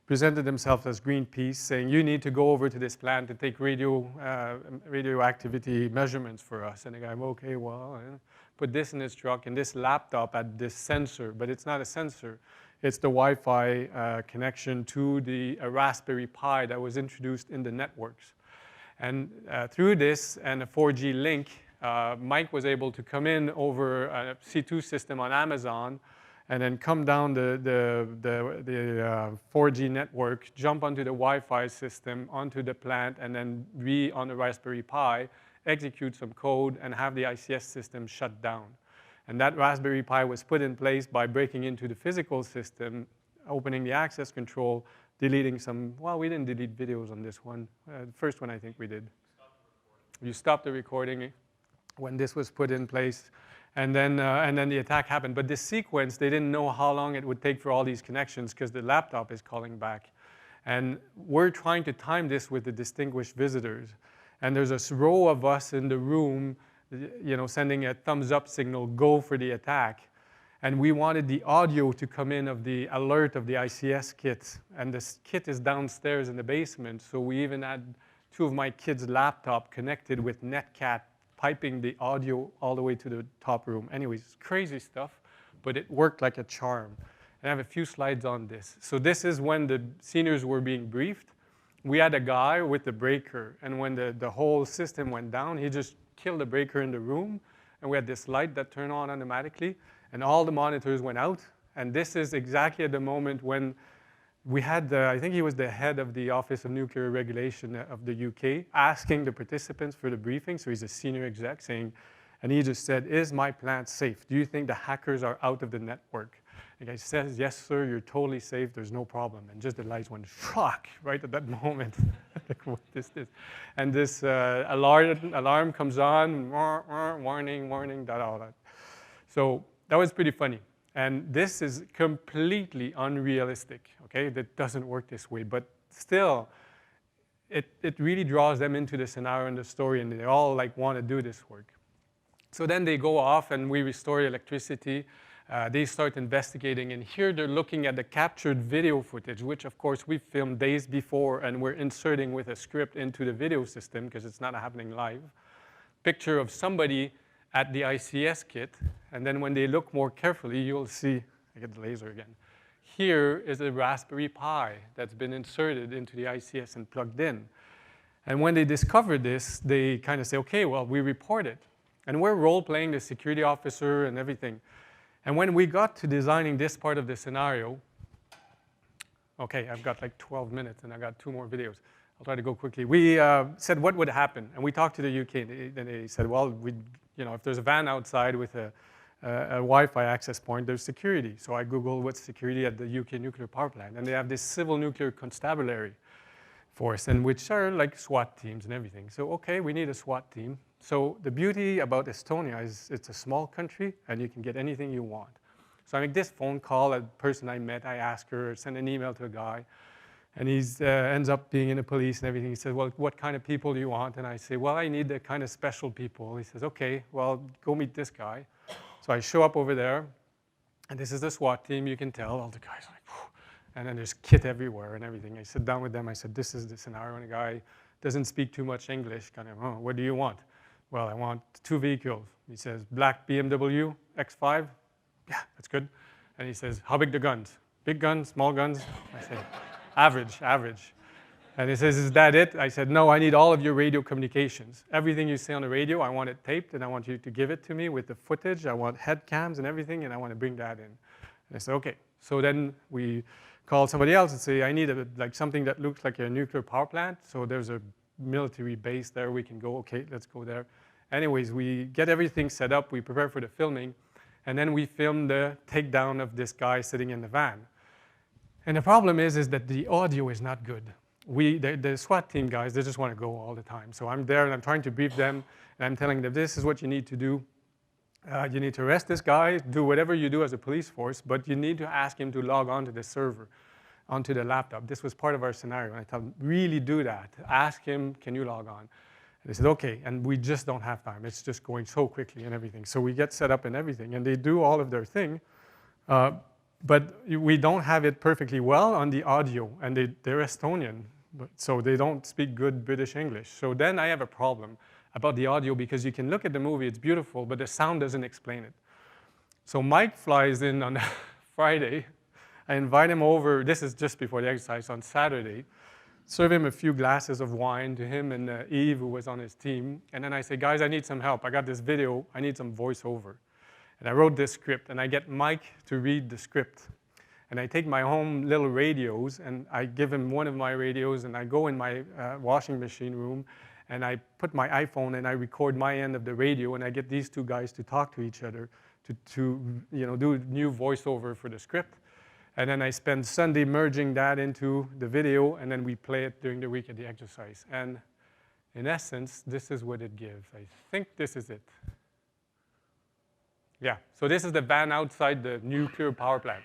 presented themselves as Greenpeace, saying, you need to go over to this plant to take radioactivity measurements for us. And the guy, okay, well, put this in his truck, and this laptop had this sensor, but it's not a sensor. It's the Wi-Fi connection to a Raspberry Pi that was introduced in the networks. And through this and a 4G link, Mike was able to come in over a C2 system on Amazon and then come down the 4G network, jump onto the Wi-Fi system, onto the plant, and then be on the Raspberry Pi, execute some code, and have the ICS system shut down. And that Raspberry Pi was put in place by breaking into the physical system, opening the access control, deleting some, well, we didn't delete videos on this one. The first one I think we did. You stopped the recording when this was put in place. And then the attack happened. But this sequence, they didn't know how long it would take for all these connections because the laptop is calling back. And we're trying to time this with the distinguished visitors. And there's a row of us in the room, sending a thumbs up signal, go for the attack. And we wanted the audio to come in of the alert of the ICS kit. And this kit is downstairs in the basement. So we even had 2 of my kids' laptop connected with Netcat, piping the audio all the way to the top room. Anyways, crazy stuff, but it worked like a charm. And I have a few slides on this. So this is when the seniors were being briefed. We had a guy with the breaker, and when the whole system went down, he just killed the breaker in the room, and we had this light that turned on automatically, and all the monitors went out. And this is exactly at the moment when we had, I think he was the head of the Office of Nuclear Regulation of the UK, asking the participants for the briefing. So he's a senior exec saying, and he just said, is my plant safe? Do you think the hackers are out of the network? The guy says, yes, sir, you're totally safe. There's no problem. And just the lights went shock right at that moment. Like, what is this? And this alarm comes on, warning, warning, all that. So that was pretty funny. And this is completely unrealistic, okay? That doesn't work this way. But still, it really draws them into the scenario and the story, and they all want to do this work. So then they go off, and we restore electricity. They start investigating, and here they're looking at the captured video footage, which of course we filmed days before, and we're inserting with a script into the video system because it's not happening live. Picture of somebody at the ICS kit, and then when they look more carefully, you'll see, I get the laser again. Here is a Raspberry Pi that's been inserted into the ICS and plugged in. And when they discover this, they kind of say, okay, well, we report it. And we're role-playing the security officer and everything. And when we got to designing this part of the scenario, okay, I've got 12 minutes and I got 2 more videos. I'll try to go quickly. We said what would happen, and we talked to the UK, and they said, well, if there's a van outside with a Wi-Fi access point, there's security. So I Googled what's security at the UK nuclear power plant, and they have this civil nuclear constabulary force, and which are like SWAT teams and everything. So okay, we need a SWAT team. So the beauty about Estonia is it's a small country, and you can get anything you want. So I make this phone call, a person I met, I ask her, send an email to a guy, and he ends up being in the police and everything. He says, well, what kind of people do you want? And I say, well, I need the kind of special people. He says, okay, well, go meet this guy. So I show up over there, and this is the SWAT team. You can tell all the guys are like, whew. And then there's kit everywhere and everything. I sit down with them. I said, this is the scenario. And the guy doesn't speak too much English. Kind of, oh, what do you want? Well, I want 2 vehicles. He says, black BMW X5. Yeah, that's good. And he says, how big the guns? Big guns, small guns? I say, average. And he says, is that it? I said, no, I need all of your radio communications. Everything you say on the radio, I want it taped, and I want you to give it to me with the footage. I want head cams and everything, and I want to bring that in. And I said, okay. So then we called somebody else and say, I need like something that looks like a nuclear power plant. So there's a military base there. We can go, okay, let's go there. Anyways, we get everything set up. We prepare for the filming. And then we film the takedown of this guy sitting in the van. And the problem is that the audio is not good. The SWAT team guys, they just want to go all the time. So I'm there and I'm trying to brief them and I'm telling them this is what you need to do. You need to arrest this guy, do whatever you do as a police force, but you need to ask him to log on to the server, onto the laptop. This was part of our scenario. And I tell them, really do that. Ask him, can you log on? And they said, okay, and we just don't have time. It's just going so quickly and everything. So we get set up and everything, and they do all of their thing. But we don't have it perfectly well on the audio, and they're Estonian, so they don't speak good British English. So then I have a problem about the audio because you can look at the movie, it's beautiful, but the sound doesn't explain it. So Mike flies in on Friday. I invite him over, this is just before the exercise, on Saturday, serve him a few glasses of wine to him and Eve, who was on his team. And then I say, guys, I need some help. I got this video, I need some voiceover. And I wrote this script, and I get Mike to read the script. And I take my home little radios, and I give him one of my radios, and I go in my washing machine room, and I put my iPhone, and I record my end of the radio, and I get these two guys to talk to each other to do new voiceover for the script. And then I spend Sunday merging that into the video, and then we play it during the week at the exercise. And in essence, this is what it gives. I think this is it. Yeah, so this is the van outside the nuclear power plant.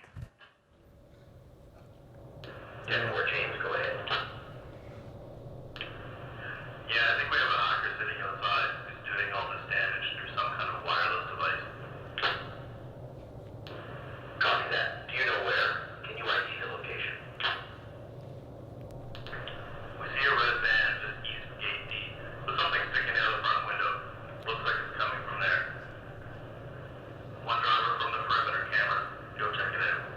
10-4 James, go ahead. Yeah, I think we have a hacker sitting outside who's doing all this damage through some kind of wireless device. Copy that. Do you know where? Can you ID the location? We see a red van just east of Gate D, with something sticking out of the front window. Looks like it's coming from there. One driver from the perimeter camera. Go check it out.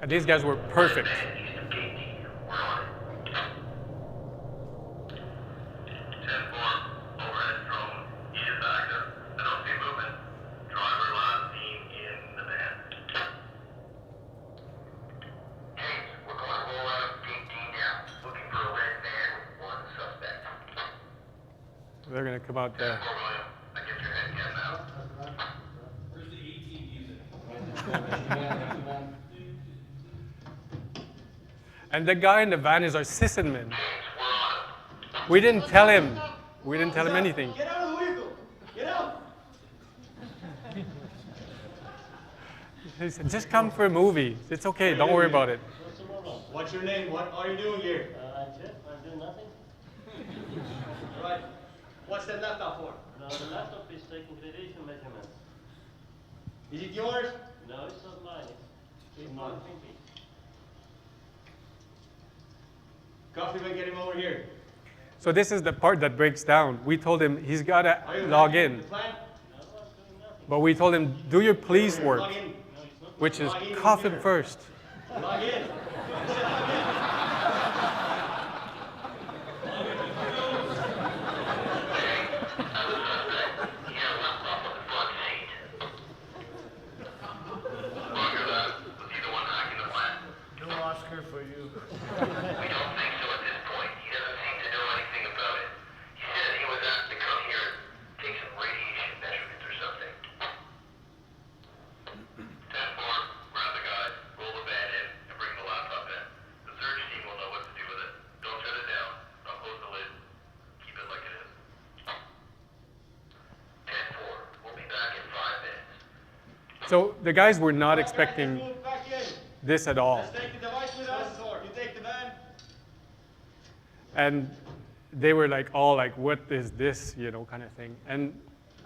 And these guys were perfect. East of Gate D. We're on it. 10-4. Overhead drone. He is active. I don't see movement. Driver last seen in the van. James, we're going to roll out of Gate D now. Looking for a red van with one suspect. They're going to come out there. 10-4 William. I get your head cam now. Where's the AT music? And the guy in the van is our sysadmin. James, we're on it. We didn't tell him. We didn't tell him anything. Get out of the vehicle! Get out! He said, just come for a movie. It's okay, don't worry about it. What's your name? What are you doing here? I'm doing nothing. Right. What's that laptop for? No, the laptop is taking radiation measurements. Is it yours? No, it's not mine. It's not thinking. Coffee, get him over here. So this is the part that breaks down. We told him he's got to Are you log happy in. with the plan? No, I'm doing nothing. But we told him, do your police work, Log in. which is Log in cough him here. first. Log in. Roger that. Was he the one hacking the plan? No Oscar for you. We don't think so at this point. He doesn't seem to know anything about it. He said he was asked to come here and take some radiation measurements or something. 10-4, grab the guy, roll the van in, and bring the laptop in. The search team will know what to do with it. Don't shut it down. Don't close the lid. Keep it like it is. 10-4, we'll be back in 5 minutes. So the guys were not expecting Move back in. this at all. Let's take the device with us. You take the van. And they were like all like, what is this, kind of thing. And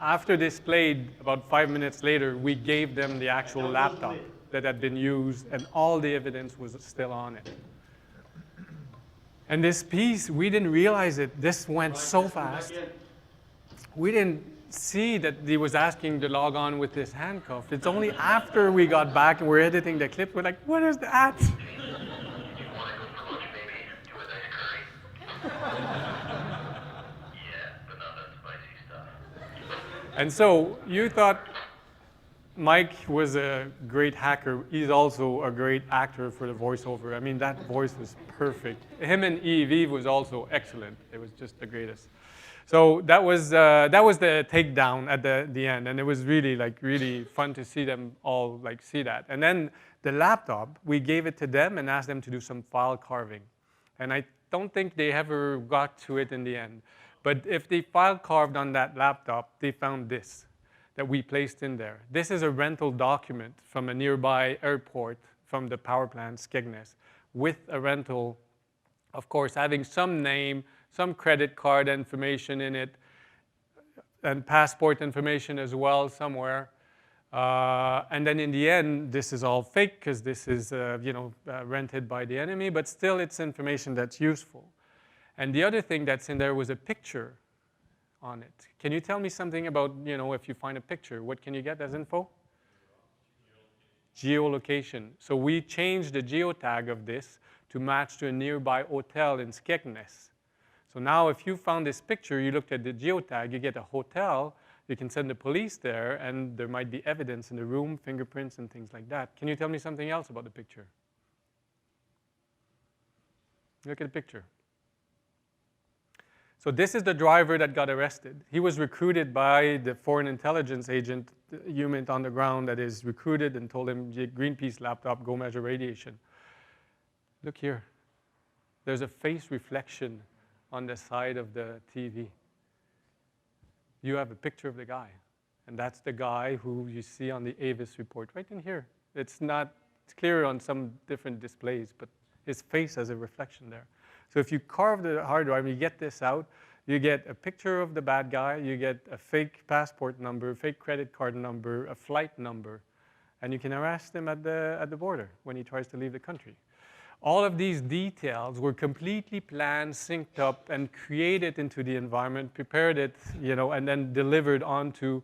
after this played, about 5 minutes later, we gave them the actual laptop that had been used, and all the evidence was still on it. And this piece, we didn't realize it. This went so fast. We didn't see that he was asking to log on with this handcuff. It's only after we got back and we're editing the clip, we're like, what is that? You want to go for lunch, maybe? And so you thought Mike was a great hacker. He's also a great actor for the voiceover. I mean, that voice was perfect. Him and Eve was also excellent. It was just the greatest. So that was the takedown at the end, and it was really fun to see them all see that. And then the laptop, we gave it to them and asked them to do some file carving, and I don't think they ever got to it in the end. But if they file carved on that laptop, they found this that we placed in there. This is a rental document from a nearby airport from the power plant, Skegness, with a rental, of course, having some name, some credit card information in it, and passport information as well somewhere. And then in the end, this is all fake because this is rented by the enemy, but still it's information that's useful. And the other thing that's in there was a picture on it. Can you tell me something about, if you find a picture, what can you get as info? Geolocation. So we changed the geotag of this to match to a nearby hotel in Skegness. So now if you found this picture, you looked at the geotag, you get a hotel, you can send the police there, and there might be evidence in the room, fingerprints and things like that. Can you tell me something else about the picture? Look at the picture. So this is the driver that got arrested. He was recruited by the foreign intelligence agent unit on the ground that is recruited and told him, Greenpeace laptop, go measure radiation. Look here. There's a face reflection on the side of the TV. You have a picture of the guy. And that's the guy who you see on the Avis report right in here. It's clear on some different displays, but his face has a reflection there. So if you carve the hard drive and you get this out, you get a picture of the bad guy, you get a fake passport number, fake credit card number, a flight number, and you can arrest him at the border when he tries to leave the country. All of these details were completely planned, synced up, and created into the environment, prepared it, and then delivered onto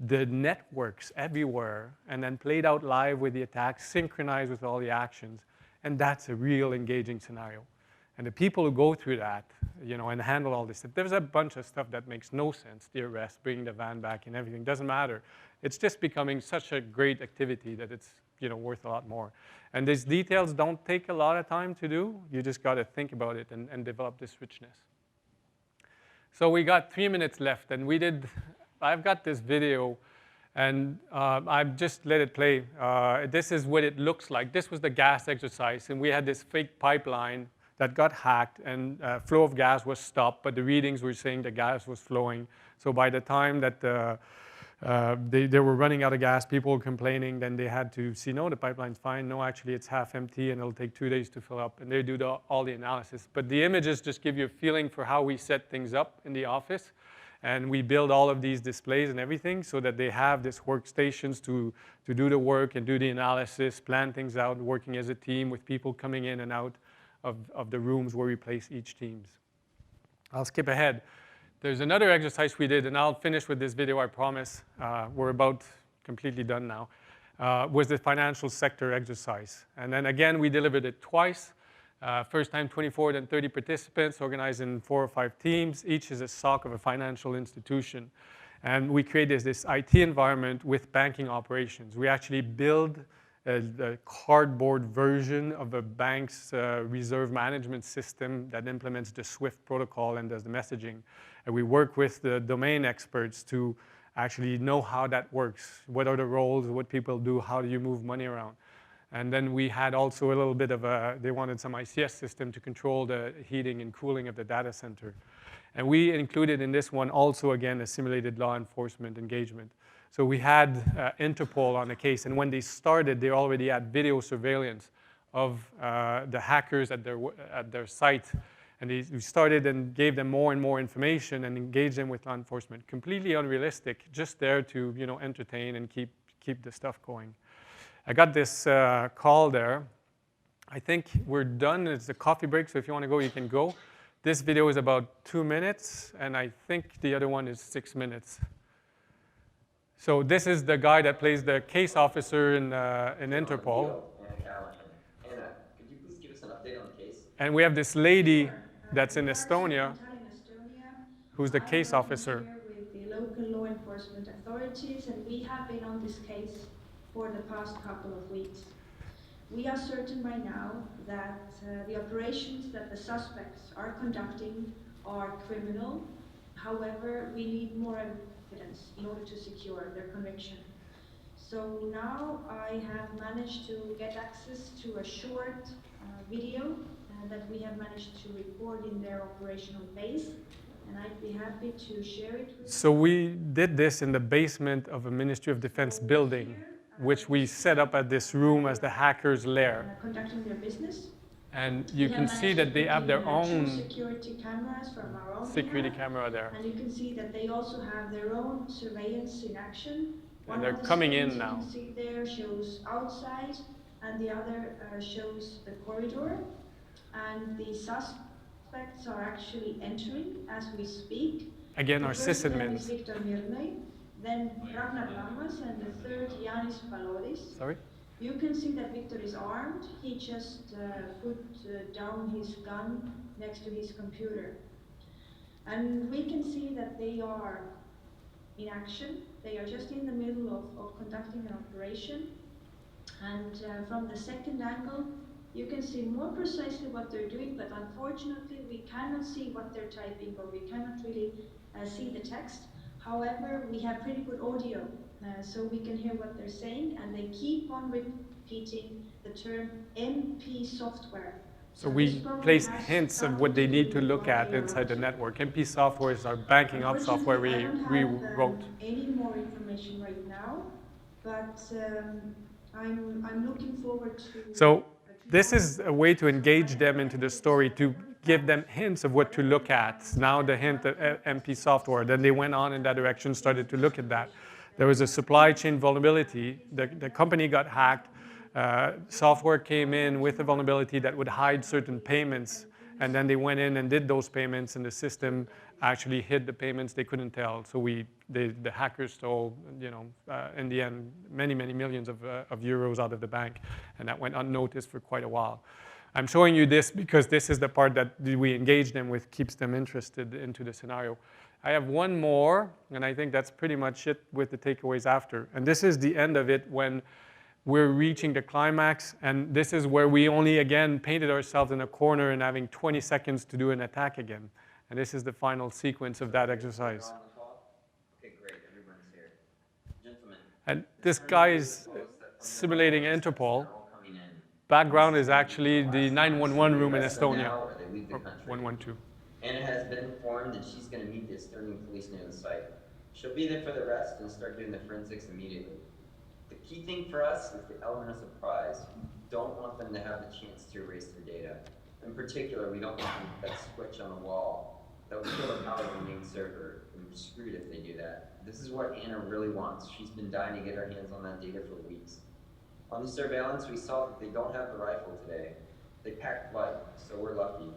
the networks everywhere, and then played out live with the attacks, synchronized with all the actions. And that's a real engaging scenario. And the people who go through that, and handle all this, there's a bunch of stuff that makes no sense, the arrest, bringing the van back and everything, doesn't matter. It's just becoming such a great activity that it's, worth a lot more. And these details don't take a lot of time to do. You just got to think about it and develop this richness. So we got 3 minutes left, and I've got this video, and I've just let it play. This is what it looks like. This was the gas exercise, and we had this fake pipeline that got hacked, and flow of gas was stopped, but the readings were saying the gas was flowing. So by the time that they were running out of gas, people were complaining, then they had to see, no, the pipeline's fine. No, actually, it's half empty, and it'll take 2 days to fill up. And they do all the analysis. But the images just give you a feeling for how we set things up in the office. And we build all of these displays and everything so that they have these workstations to do the work and do the analysis, plan things out, working as a team with people coming in and out of the rooms where we place each teams. I'll skip ahead. There's another exercise we did, and I'll finish with this video, I promise. We're about completely done now. Was the financial sector exercise. And then again, we delivered it twice. First time 24, then 30 participants organized in 4 or 5 teams. Each is a SOC of a financial institution. And we created this IT environment with banking operations. We actually build a cardboard version of a bank's reserve management system that implements the SWIFT protocol and does the messaging. And we work with the domain experts to actually know how that works. What are the roles, what people do, how do you move money around? And then we had also a little bit of they wanted some ICS system to control the heating and cooling of the data center. And we included in this one also, again, a simulated law enforcement engagement. So we had Interpol on the case, and when they started, they already had video surveillance of the hackers at their site. And we started and gave them more and more information and engaged them with law enforcement. Completely unrealistic, just there to entertain and keep the stuff going. I got this call there. I think we're done. It's a coffee break, so if you want to go, you can go. This video is about 2 minutes, and I think the other one is 6 minutes. So this is the guy that plays the case officer in Interpol. Anna, could you please give us an update on the case? And we have this lady that's in Estonia who's the case officer. With the local law enforcement authorities, and we have been on this case for the past couple of weeks. We are certain by now that the operations that the suspects are conducting are criminal. However, we need more evidence in order to secure their conviction. So now I have managed to get access to a short video that we have managed to record in their operational base, and I'd be happy to share it with you. So we did this in the basement of a Ministry of Defense building, which we set up at this room as the hackers' lair. Conducting their business. And you can see that they have their own security cameras from our own security camera there. And you can see that they also have their own surveillance in action. And they're coming in now. You can see there shows outside, and the other shows the corridor. And the suspects are actually entering as we speak. Again, the our first one sysadmins. is Victor Mirnay, then Ragnar Lamas, and the third Yanis Palodis. Sorry? You can see that Victor is armed. He just put down his gun next to his computer. And we can see that they are in action. They are just in the middle of conducting an operation. And from the second angle, you can see more precisely what they're doing, but unfortunately we cannot see what they're typing, or we cannot really see the text. However, we have pretty good audio, so we can hear what they're saying, and they keep on repeating the term MP software. So we place hints of what they need to look at inside the network. MP software is our banking up software we wrote. Any more information right now, but I'm looking forward to... So this is a way to engage them into the story, to give them hints of what to look at. Now the hint of MP software, then they went on in that direction, started to look at that. There was a supply chain vulnerability. The company got hacked. Software came in with a vulnerability that would hide certain payments, and then they went in and did those payments, and the system actually hid the payments. They couldn't tell. So the hackers stole, in the end, many millions of euros out of the bank, and that went unnoticed for quite a while. I'm showing you this because this is the part that we engage them with, keeps them interested into the scenario. I have one more, and I think that's pretty much it with the takeaways after. And this is the end of it when we're reaching the climax, and this is where we only, again, painted ourselves in a corner and having 20 seconds to do an attack again. And this is the final sequence of that exercise. Okay, great, everyone's here. Gentlemen. And this guy is simulating Interpol. Background is actually the 911 room in Estonia, or 112. Anna has been informed that she's going to meet the Estonian police near the site. She'll be there for the rest and start doing the forensics immediately. The key thing for us is the element of surprise. We don't want them to have the chance to erase their data. In particular, we don't want them to hit that switch on the wall that would kill the power of the main server, and we're screwed if they do that. This is what Anna really wants. She's been dying to get her hands on that data for weeks. On the surveillance, we saw that they don't have the rifle today. They packed light, so we're lucky.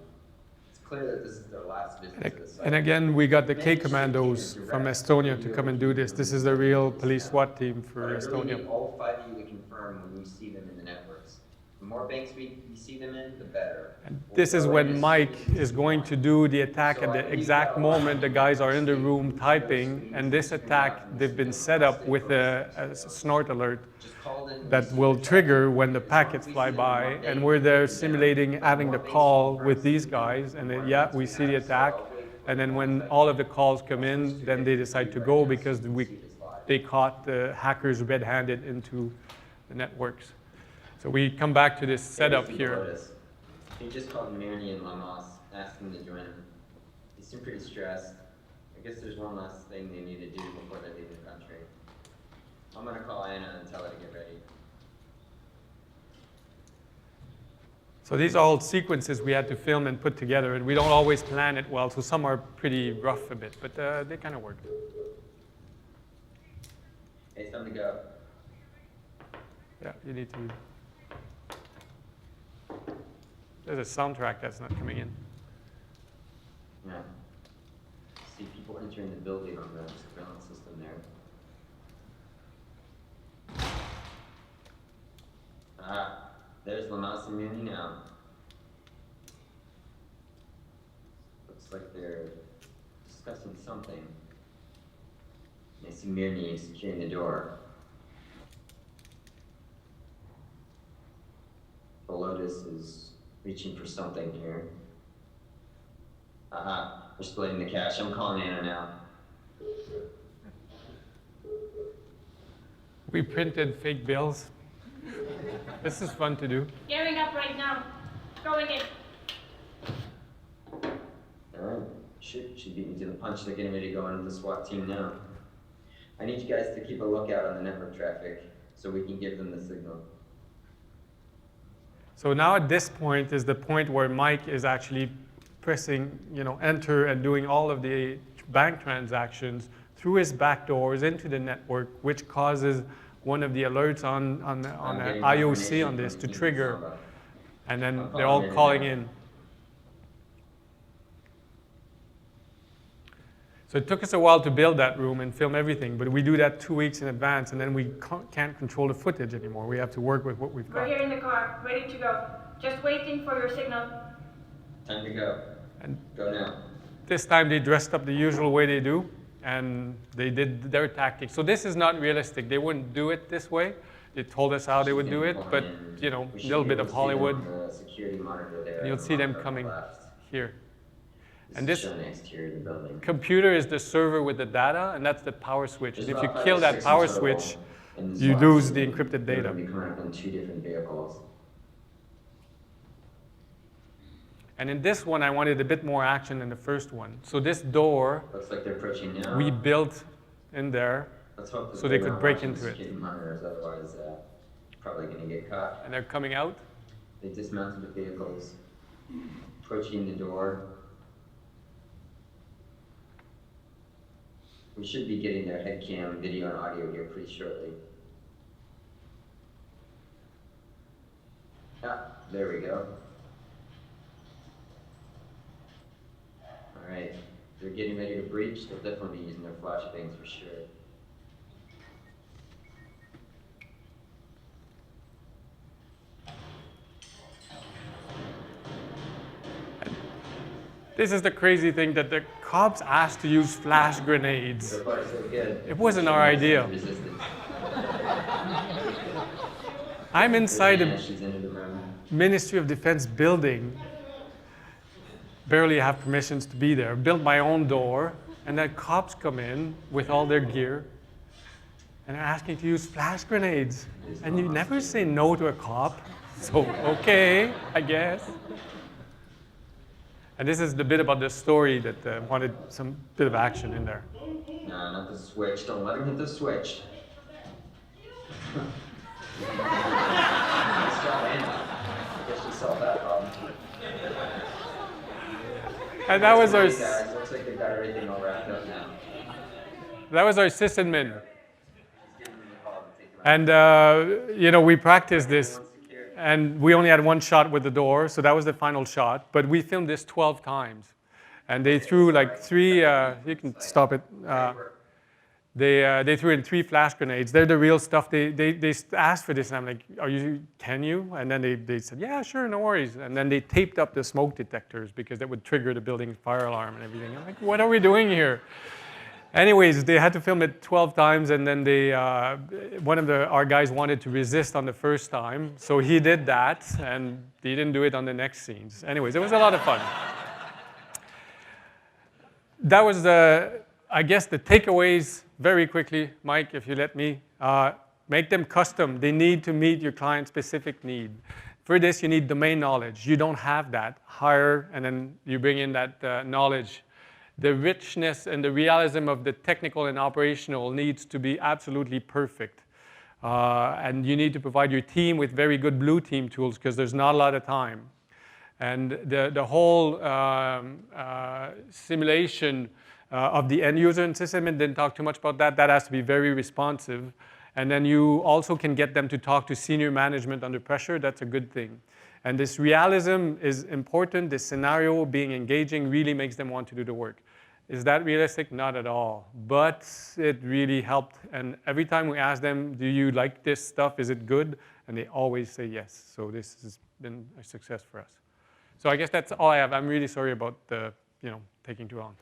It's clear that this is their last visit to the site. And again, we got the K commandos from Estonia to come and do this. This is the real police SWAT team for Estonia. I really need all 5 of you to confirm when we see them in the networks. The more banks we see them in, the better. And this is when Mike is going to do the attack at the exact moment the guys are in the room typing. And this attack, they've been set up with a snort alert that will trigger when the packets fly by. And we're there simulating having the call with these guys. And then, yeah, we see the attack. And then when all of the calls come in, then they decide to go because they caught the hackers red-handed into the networks. So we come back to this setup here. He just called Manny and Lamas, asking to join him. He seemed pretty stressed. I guess there's one last thing they need to do before they leave the country. I'm gonna call Anna and tell her to get ready. So these are all sequences we had to film and put together, and we don't always plan it well, so some are pretty rough a bit, but they kind of work. Hey, it's time to go. Yeah, you need to. There's a soundtrack that's not coming in. Yeah. See people entering the building on the surveillance system there. Ah, there's Lamas and Manny now. Looks like they're discussing something. I see Mirny securing the door. The Lotus is reaching for something here. We're splitting the cash. I'm calling Anna now. We printed fake bills. This is fun to do. Gearing up right now. Going in. Alright, shoot, she beat me to the punch. They're getting ready to go into the SWAT team now. I need you guys to keep a lookout on the network traffic so we can give them the signal. So now at this point is the point where Mike is actually pressing, enter and doing all of the bank transactions through his back doors into the network, which causes one of the alerts on the IOC on this to trigger, and then they're all calling in. So it took us a while to build that room and film everything, but we do that 2 weeks in advance, and then we can't control the footage anymore. We have to work with what we've got. We're here in the car, ready to go. Just waiting for your signal. Time to go. And go now. This time they dressed up the usual way they do, and they did their tactics. So this is not realistic. They wouldn't do it this way. They told us how they would do it, but a little bit of Hollywood. You'll see them coming here. And this computer is the server with the data, and that's the power switch. And if you kill that power switch, you lose the encrypted data. And in this one, I wanted a bit more action than the first one. So this door, looks like they're approaching now. we built in there so they could break into it. Otherwise, probably going to get caught. And they're coming out. They dismounted the vehicles, approaching the door. We should be getting their head cam video and audio here pretty shortly. There we go. All right, they're getting ready to breach. They'll definitely be using their flashbangs for sure. This is the crazy thing, that the cops asked to use flash grenades. So far, so good. It wasn't our idea. I'm inside a Ministry of Defense building, barely have permissions to be there, built my own door, and then cops come in with all their gear, and they're asking to use flash grenades. And you never say no to a cop, so okay, I guess. And this is the bit about the story that wanted some bit of action in there. No, not the switch. Don't let him hit the switch. And that was our. Looks like they've got everything all wrapped up now. That was our sysadmin. And we practiced this. And we only had one shot with the door, so that was the final shot. But we filmed this 12 times. And they threw like three, you can stop it. They threw in 3 flash grenades. They're the real stuff. They asked for this, and I'm like, can you? And then they said, yeah, sure, no worries. And then they taped up the smoke detectors because that would trigger the building fire alarm and everything. I'm like, what are we doing here? Anyways, they had to film it 12 times, and then one of our guys wanted to resist on the first time, so he did that, and he didn't do it on the next scenes. Anyways, it was a lot of fun. That was, I guess, the takeaways very quickly, Mike, if you let me. Make them custom. They need to meet your client-specific need. For this, you need domain knowledge. You don't have that. Hire, and then you bring in that knowledge. The richness and the realism of the technical and operational needs to be absolutely perfect. And you need to provide your team with very good blue team tools because there's not a lot of time. And the whole simulation of the end user and sysadmin, didn't talk too much about that. That has to be very responsive. And then you also can get them to talk to senior management under pressure. That's a good thing. And this realism is important. This scenario being engaging really makes them want to do the work. Is that realistic? Not at all. But it really helped. And every time we ask them, do you like this stuff? Is it good? And they always say yes. So this has been a success for us. So I guess that's all I have. I'm really sorry about taking too long.